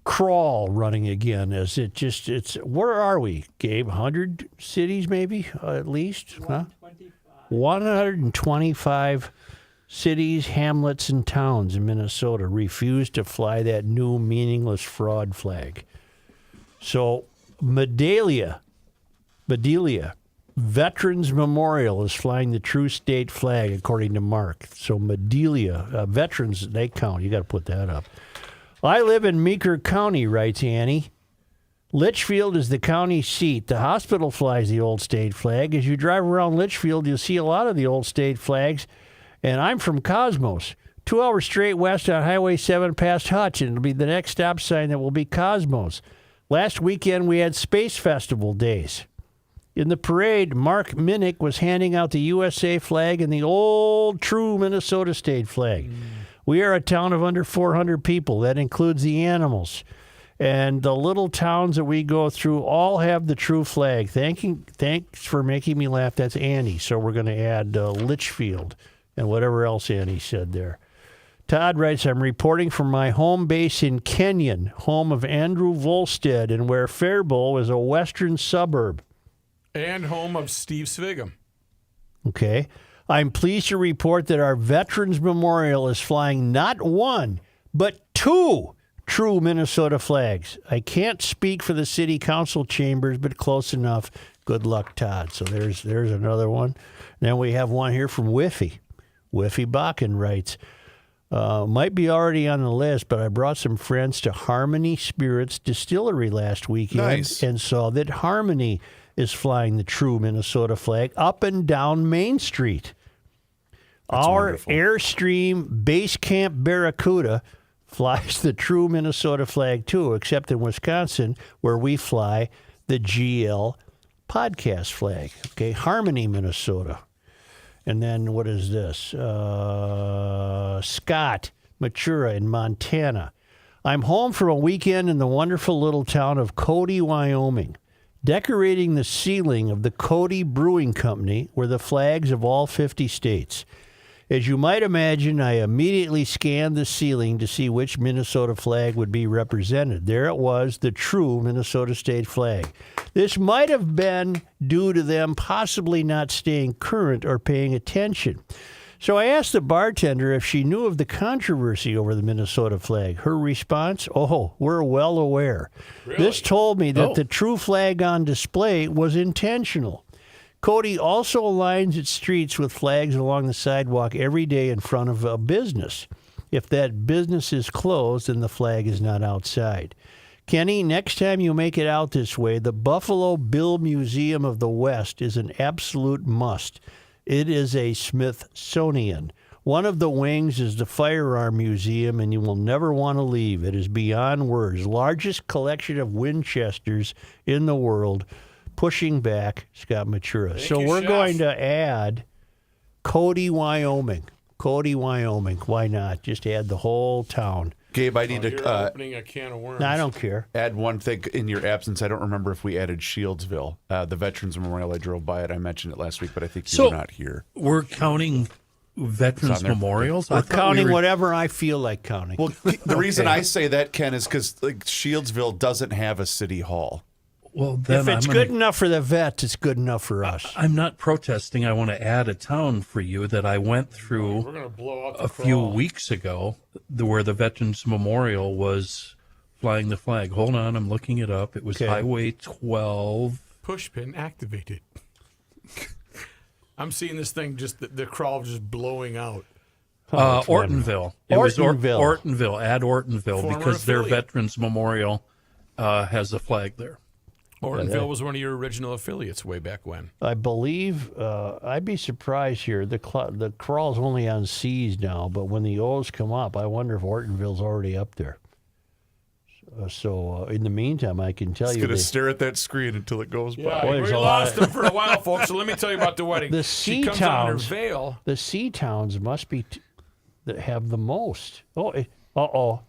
crawl running again? It's where are we, Gabe? 100 cities maybe at least? 125 cities, hamlets, and towns in Minnesota refused to fly that new meaningless fraud flag. So Medalia, Veterans Memorial is flying the true state flag, according to Mark. So Medalia, veterans, they count. You got to put that up. I live in Meeker County, writes Annie. Litchfield is the county seat. The hospital flies the old state flag. As you drive around Litchfield, you'll see a lot of the old state flags. And I'm from Cosmos. 2 hours straight west on Highway 7 past Hutch, and it'll be the next stop sign that will be Cosmos. Last weekend, we had Space Festival days. In the parade, Mark Minnick was handing out the USA flag and the old true Minnesota state flag. We are a town of under 400 people. That includes the animals. And the little towns that we go through all have the true flag. Thanks for making me laugh. That's Annie. So we're going to add Litchfield and whatever else Annie said there. Todd writes, I'm reporting from my home base in Kenyon, home of Andrew Volstead, and where Faribault is a western suburb. And home of Steve Svigum. Okay. I'm pleased to report that our Veterans Memorial is flying not one, but 2 true Minnesota flags. I can't speak for the city council chambers, but close enough. Good luck, Todd. So there's another one. Then we have one here from Whiffy. Whiffy Bakken writes, might be already on the list, but I brought some friends to Harmony Spirits Distillery last weekend and saw that Harmony is flying the true Minnesota flag up and down Main Street. That's Our wonderful. Airstream Base Camp Barracuda flies the true Minnesota flag too, except in Wisconsin, where we fly the GL podcast flag. Okay, Harmony, Minnesota. And then what is this? Scott Matura in Montana. I'm home from a weekend in the wonderful little town of Cody, Wyoming. Decorating the ceiling of the Cody Brewing Company were the flags of all 50 states. As you might imagine, I immediately scanned the ceiling to see which Minnesota flag would be represented. There it was, the true Minnesota state flag. This might have been due to them possibly not staying current or paying attention. So I asked the bartender if she knew of the controversy over the Minnesota flag. Her response, we're well aware. Really? This told me that the true flag on display was intentional. Cody also aligns its streets with flags along the sidewalk every day in front of a business. If that business is closed, then the flag is not outside. Kenny, next time you make it out this way, the Buffalo Bill Museum of the West is an absolute must. It is a Smithsonian. One of the wings is the Firearm Museum, and you will never want to leave. It is beyond words. Largest collection of Winchesters in the world. Pushing back, Scott Matura. Thank So you, we're Chef. going to add Cody, Wyoming. Cody, Wyoming. Why not? Just add the whole town. Gabe, I need You're to opening a can of worms. No, I don't care. add one thing in your absence. I don't remember if we added Shieldsville, the Veterans Memorial. I drove by it. I mentioned it last week, but I think you were not here. We're counting veterans It's on there. memorials? We're I thought counting we were- whatever I feel like counting. Well, the reason I say that, Ken, is because Shieldsville doesn't have a city hall. Well, then if it's I'm good gonna- enough for the vets, it's good enough for us. I'm not protesting. I want to add a town for you that I went through We're going to blow out the a few crawl. weeks ago, where the Veterans Memorial was flying the flag. Hold on, I'm looking it up. It was Okay. Highway 12. Pushpin activated. I'm seeing this thing just the crawl just blowing out. Ortonville. It was Ortonville. Ortonville. Add Ortonville Former because their affiliate. Veterans Memorial has a flag there. Ortonville was one of your original affiliates way back when. I believe, I'd be surprised here. The crawl's only on C's now, but when the O's come up, I wonder if Ortonville's already up there. So in the meantime, I can tell He's you. going to stare at that screen until it goes by. Yeah, Boy, we there's a lost lot him for a while, folks. So let me tell you about the wedding. The She sea comes on her towns. veil. The sea towns must be that have the most. Oh,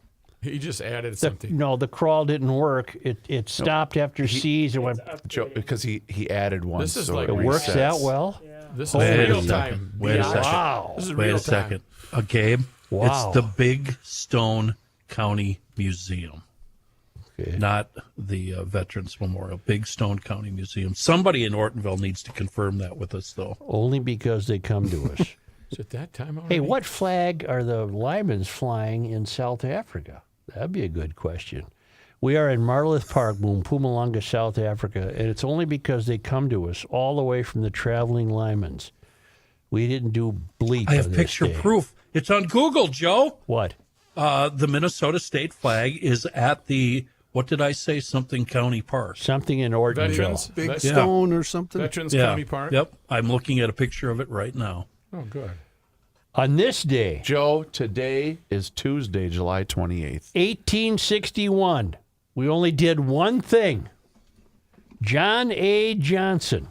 He just added something. no, the crawl didn't work. It stopped after C's and went. Joe, because he added one. This is so like It works resets. that well. This is Wait a real second. time. Wait a second. Wow. This is Wait real a second. Gabe, Wow. it's the Big Stone County Museum, Okay. not the Veterans Memorial. Big Stone County Museum. Somebody in Ortonville needs to confirm that with us, though. Only because they come to us. Is it that time already? Hey, what flag are the Lymans flying in South Africa? That'd be a good question. We are in Marloth Park, Mpumalanga, South Africa, and it's only because they come to us all the way from the traveling Lymans. We didn't do bleep. I have on this picture day. proof. It's on Google, Joe. What? The Minnesota state flag is at the, what did I say, something county park. Something in Ortonville. Veterans? Big Stone or something. Veterans County Park? Yep. I'm looking at a picture of it right now. Oh, good. On this day, Joe, today is Tuesday, July 28th. 1861, we only did one thing. John A. Johnson,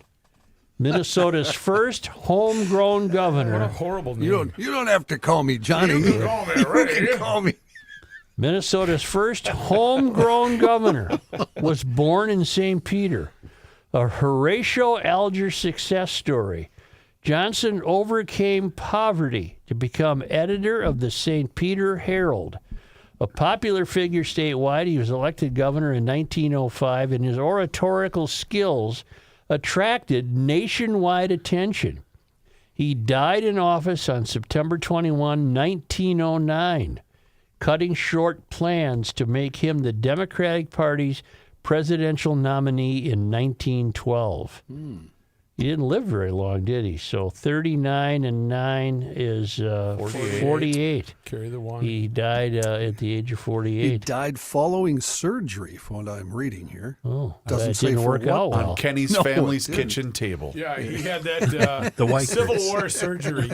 Minnesota's first homegrown What a governor. horrible name. You don't have to call me Johnny. You can call me. Minnesota's first homegrown governor was born in St. Peter, a Horatio Alger success story. Johnson overcame poverty to become editor of the St. Peter Herald. A popular figure statewide, he was elected governor in 1905, and his oratorical skills attracted nationwide attention. He died in office on September 21, 1909, cutting short plans to make him the Democratic Party's presidential nominee in 1912. He didn't live very long, did he? So 39 and 9 is 48. Carry the one. He died at the age of 48. He died following surgery, from what I'm reading here. Oh, Doesn't that say didn't for work what. out well. On Kenny's No, family's it didn't. kitchen table. Yeah, he had that The white Civil goods. War surgery.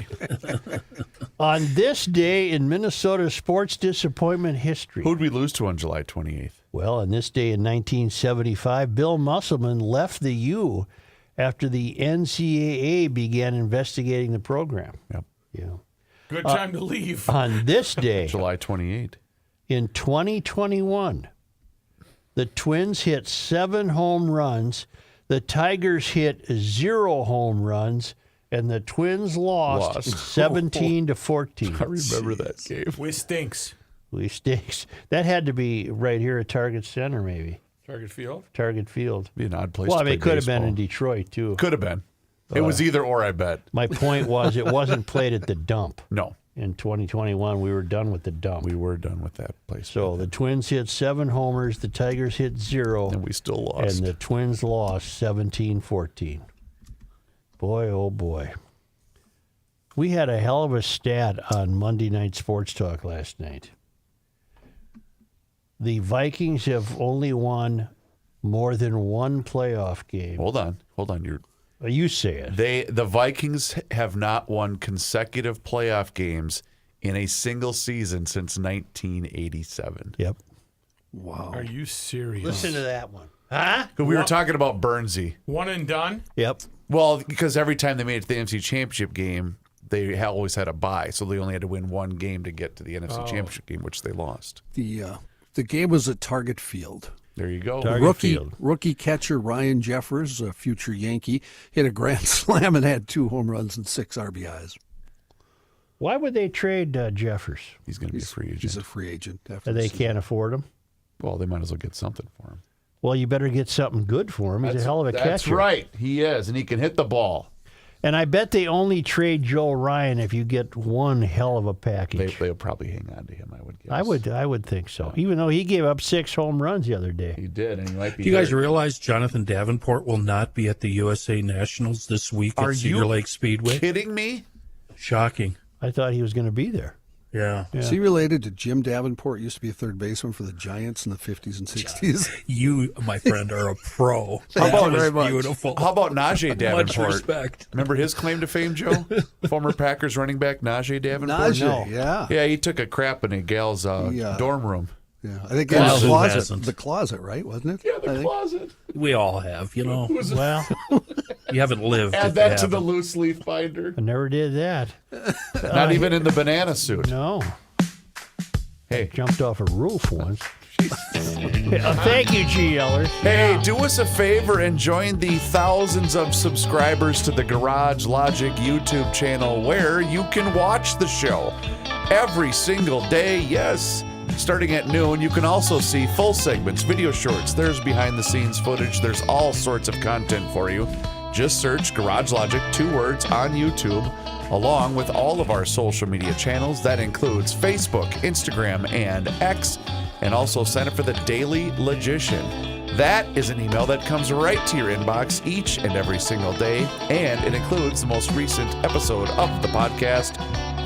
On this day in Minnesota sports disappointment history. Who'd we lose to on July 28th? Well, on this day in 1975, Bill Musselman left the U after the NCAA began investigating the program. Yep. Yeah. Good time to leave. On this day July 28th. in 2021, the Twins hit 7 home runs, the Tigers hit 0 home runs, and the Twins lost. 17 to 14. I remember that game. We stinks. We stinks. That had to be right here at Target Center, maybe. Target Field. Target Field. Be an odd place Well, to I mean, it play could have been baseball. in Detroit, too. Could have been. It was either or, I bet. My point was it wasn't played at the dump. No. In 2021, we were done with the dump. We were done with that place. So the Twins hit 7 homers, the Tigers hit 0. And we still lost. And the Twins lost 17-14. Boy, oh boy. We had a hell of a stat on Monday Night Sports Talk last night. The Vikings have only won more than one playoff game. Hold on. You say it. The Vikings have not won consecutive playoff games in a single season since 1987. Yep. Wow. Are you serious? Listen to that one. Huh? We were talking about Burnsy. One and done? Yep. Well, because every time they made it to the NFC Championship game, they always had a bye, so they only had to win one game to get to the NFC Championship game, which they lost. The game was at Target Field. There you go. Target Field. Rookie catcher Ryan Jeffers, a future Yankee, hit a grand slam and had 2 home runs and 6 RBIs. Why would they trade Jeffers? He's going to be a free agent. He's a free agent. After They the season. can't afford him? Well, they might as well get something for him. Well, you better get something good for him. He's a hell of a catcher. That's right. He is, and he can hit the ball. And I bet they only trade Joe Ryan if you get one hell of a package. They'll probably hang on to him, I would guess. I would think so. Even though he gave up 6 home runs the other day. He did, and he might be. Do you guys realize Jonathan Davenport will not be at the USA Nationals this week at Cedar Lake Speedway? Kidding me? Shocking. I thought he was going to be there. Yeah. Is he related to Jim Davenport? Used to be a third baseman for the Giants in the 50s and 60s. You, my friend, are a pro. How about very much. Beautiful. How about Najee Davenport? Much respect. Remember his claim to fame, Joe? Former Packers running back Najee Davenport. Najee, yeah. Yeah, he took a crap in a gal's dorm room. Yeah, I think Well, in the who closet. hasn't? The closet, right? Wasn't it? Yeah, the closet. We all have, you know. Well, you haven't lived. Add if that you to the haven't. loose leaf binder. I never did that. Not even in the banana suit. No. Hey. Jumped off a roof once. Thank you, GLers. Hey, do us a favor and join the thousands of subscribers to the Garage Logic YouTube channel where you can watch the show every single day. Yes. Starting at noon, you can also see full segments, video shorts, there's behind-the-scenes footage, there's all sorts of content for you. Just search Garage Logic, 2 words, on YouTube, along with all of our social media channels. That includes Facebook, Instagram, and X, and also sign up for the Daily Logician. That is an email that comes right to your inbox each and every single day, and it includes the most recent episode of the podcast.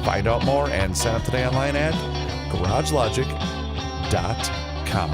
Find out more and sign up today online at garagelogic.com.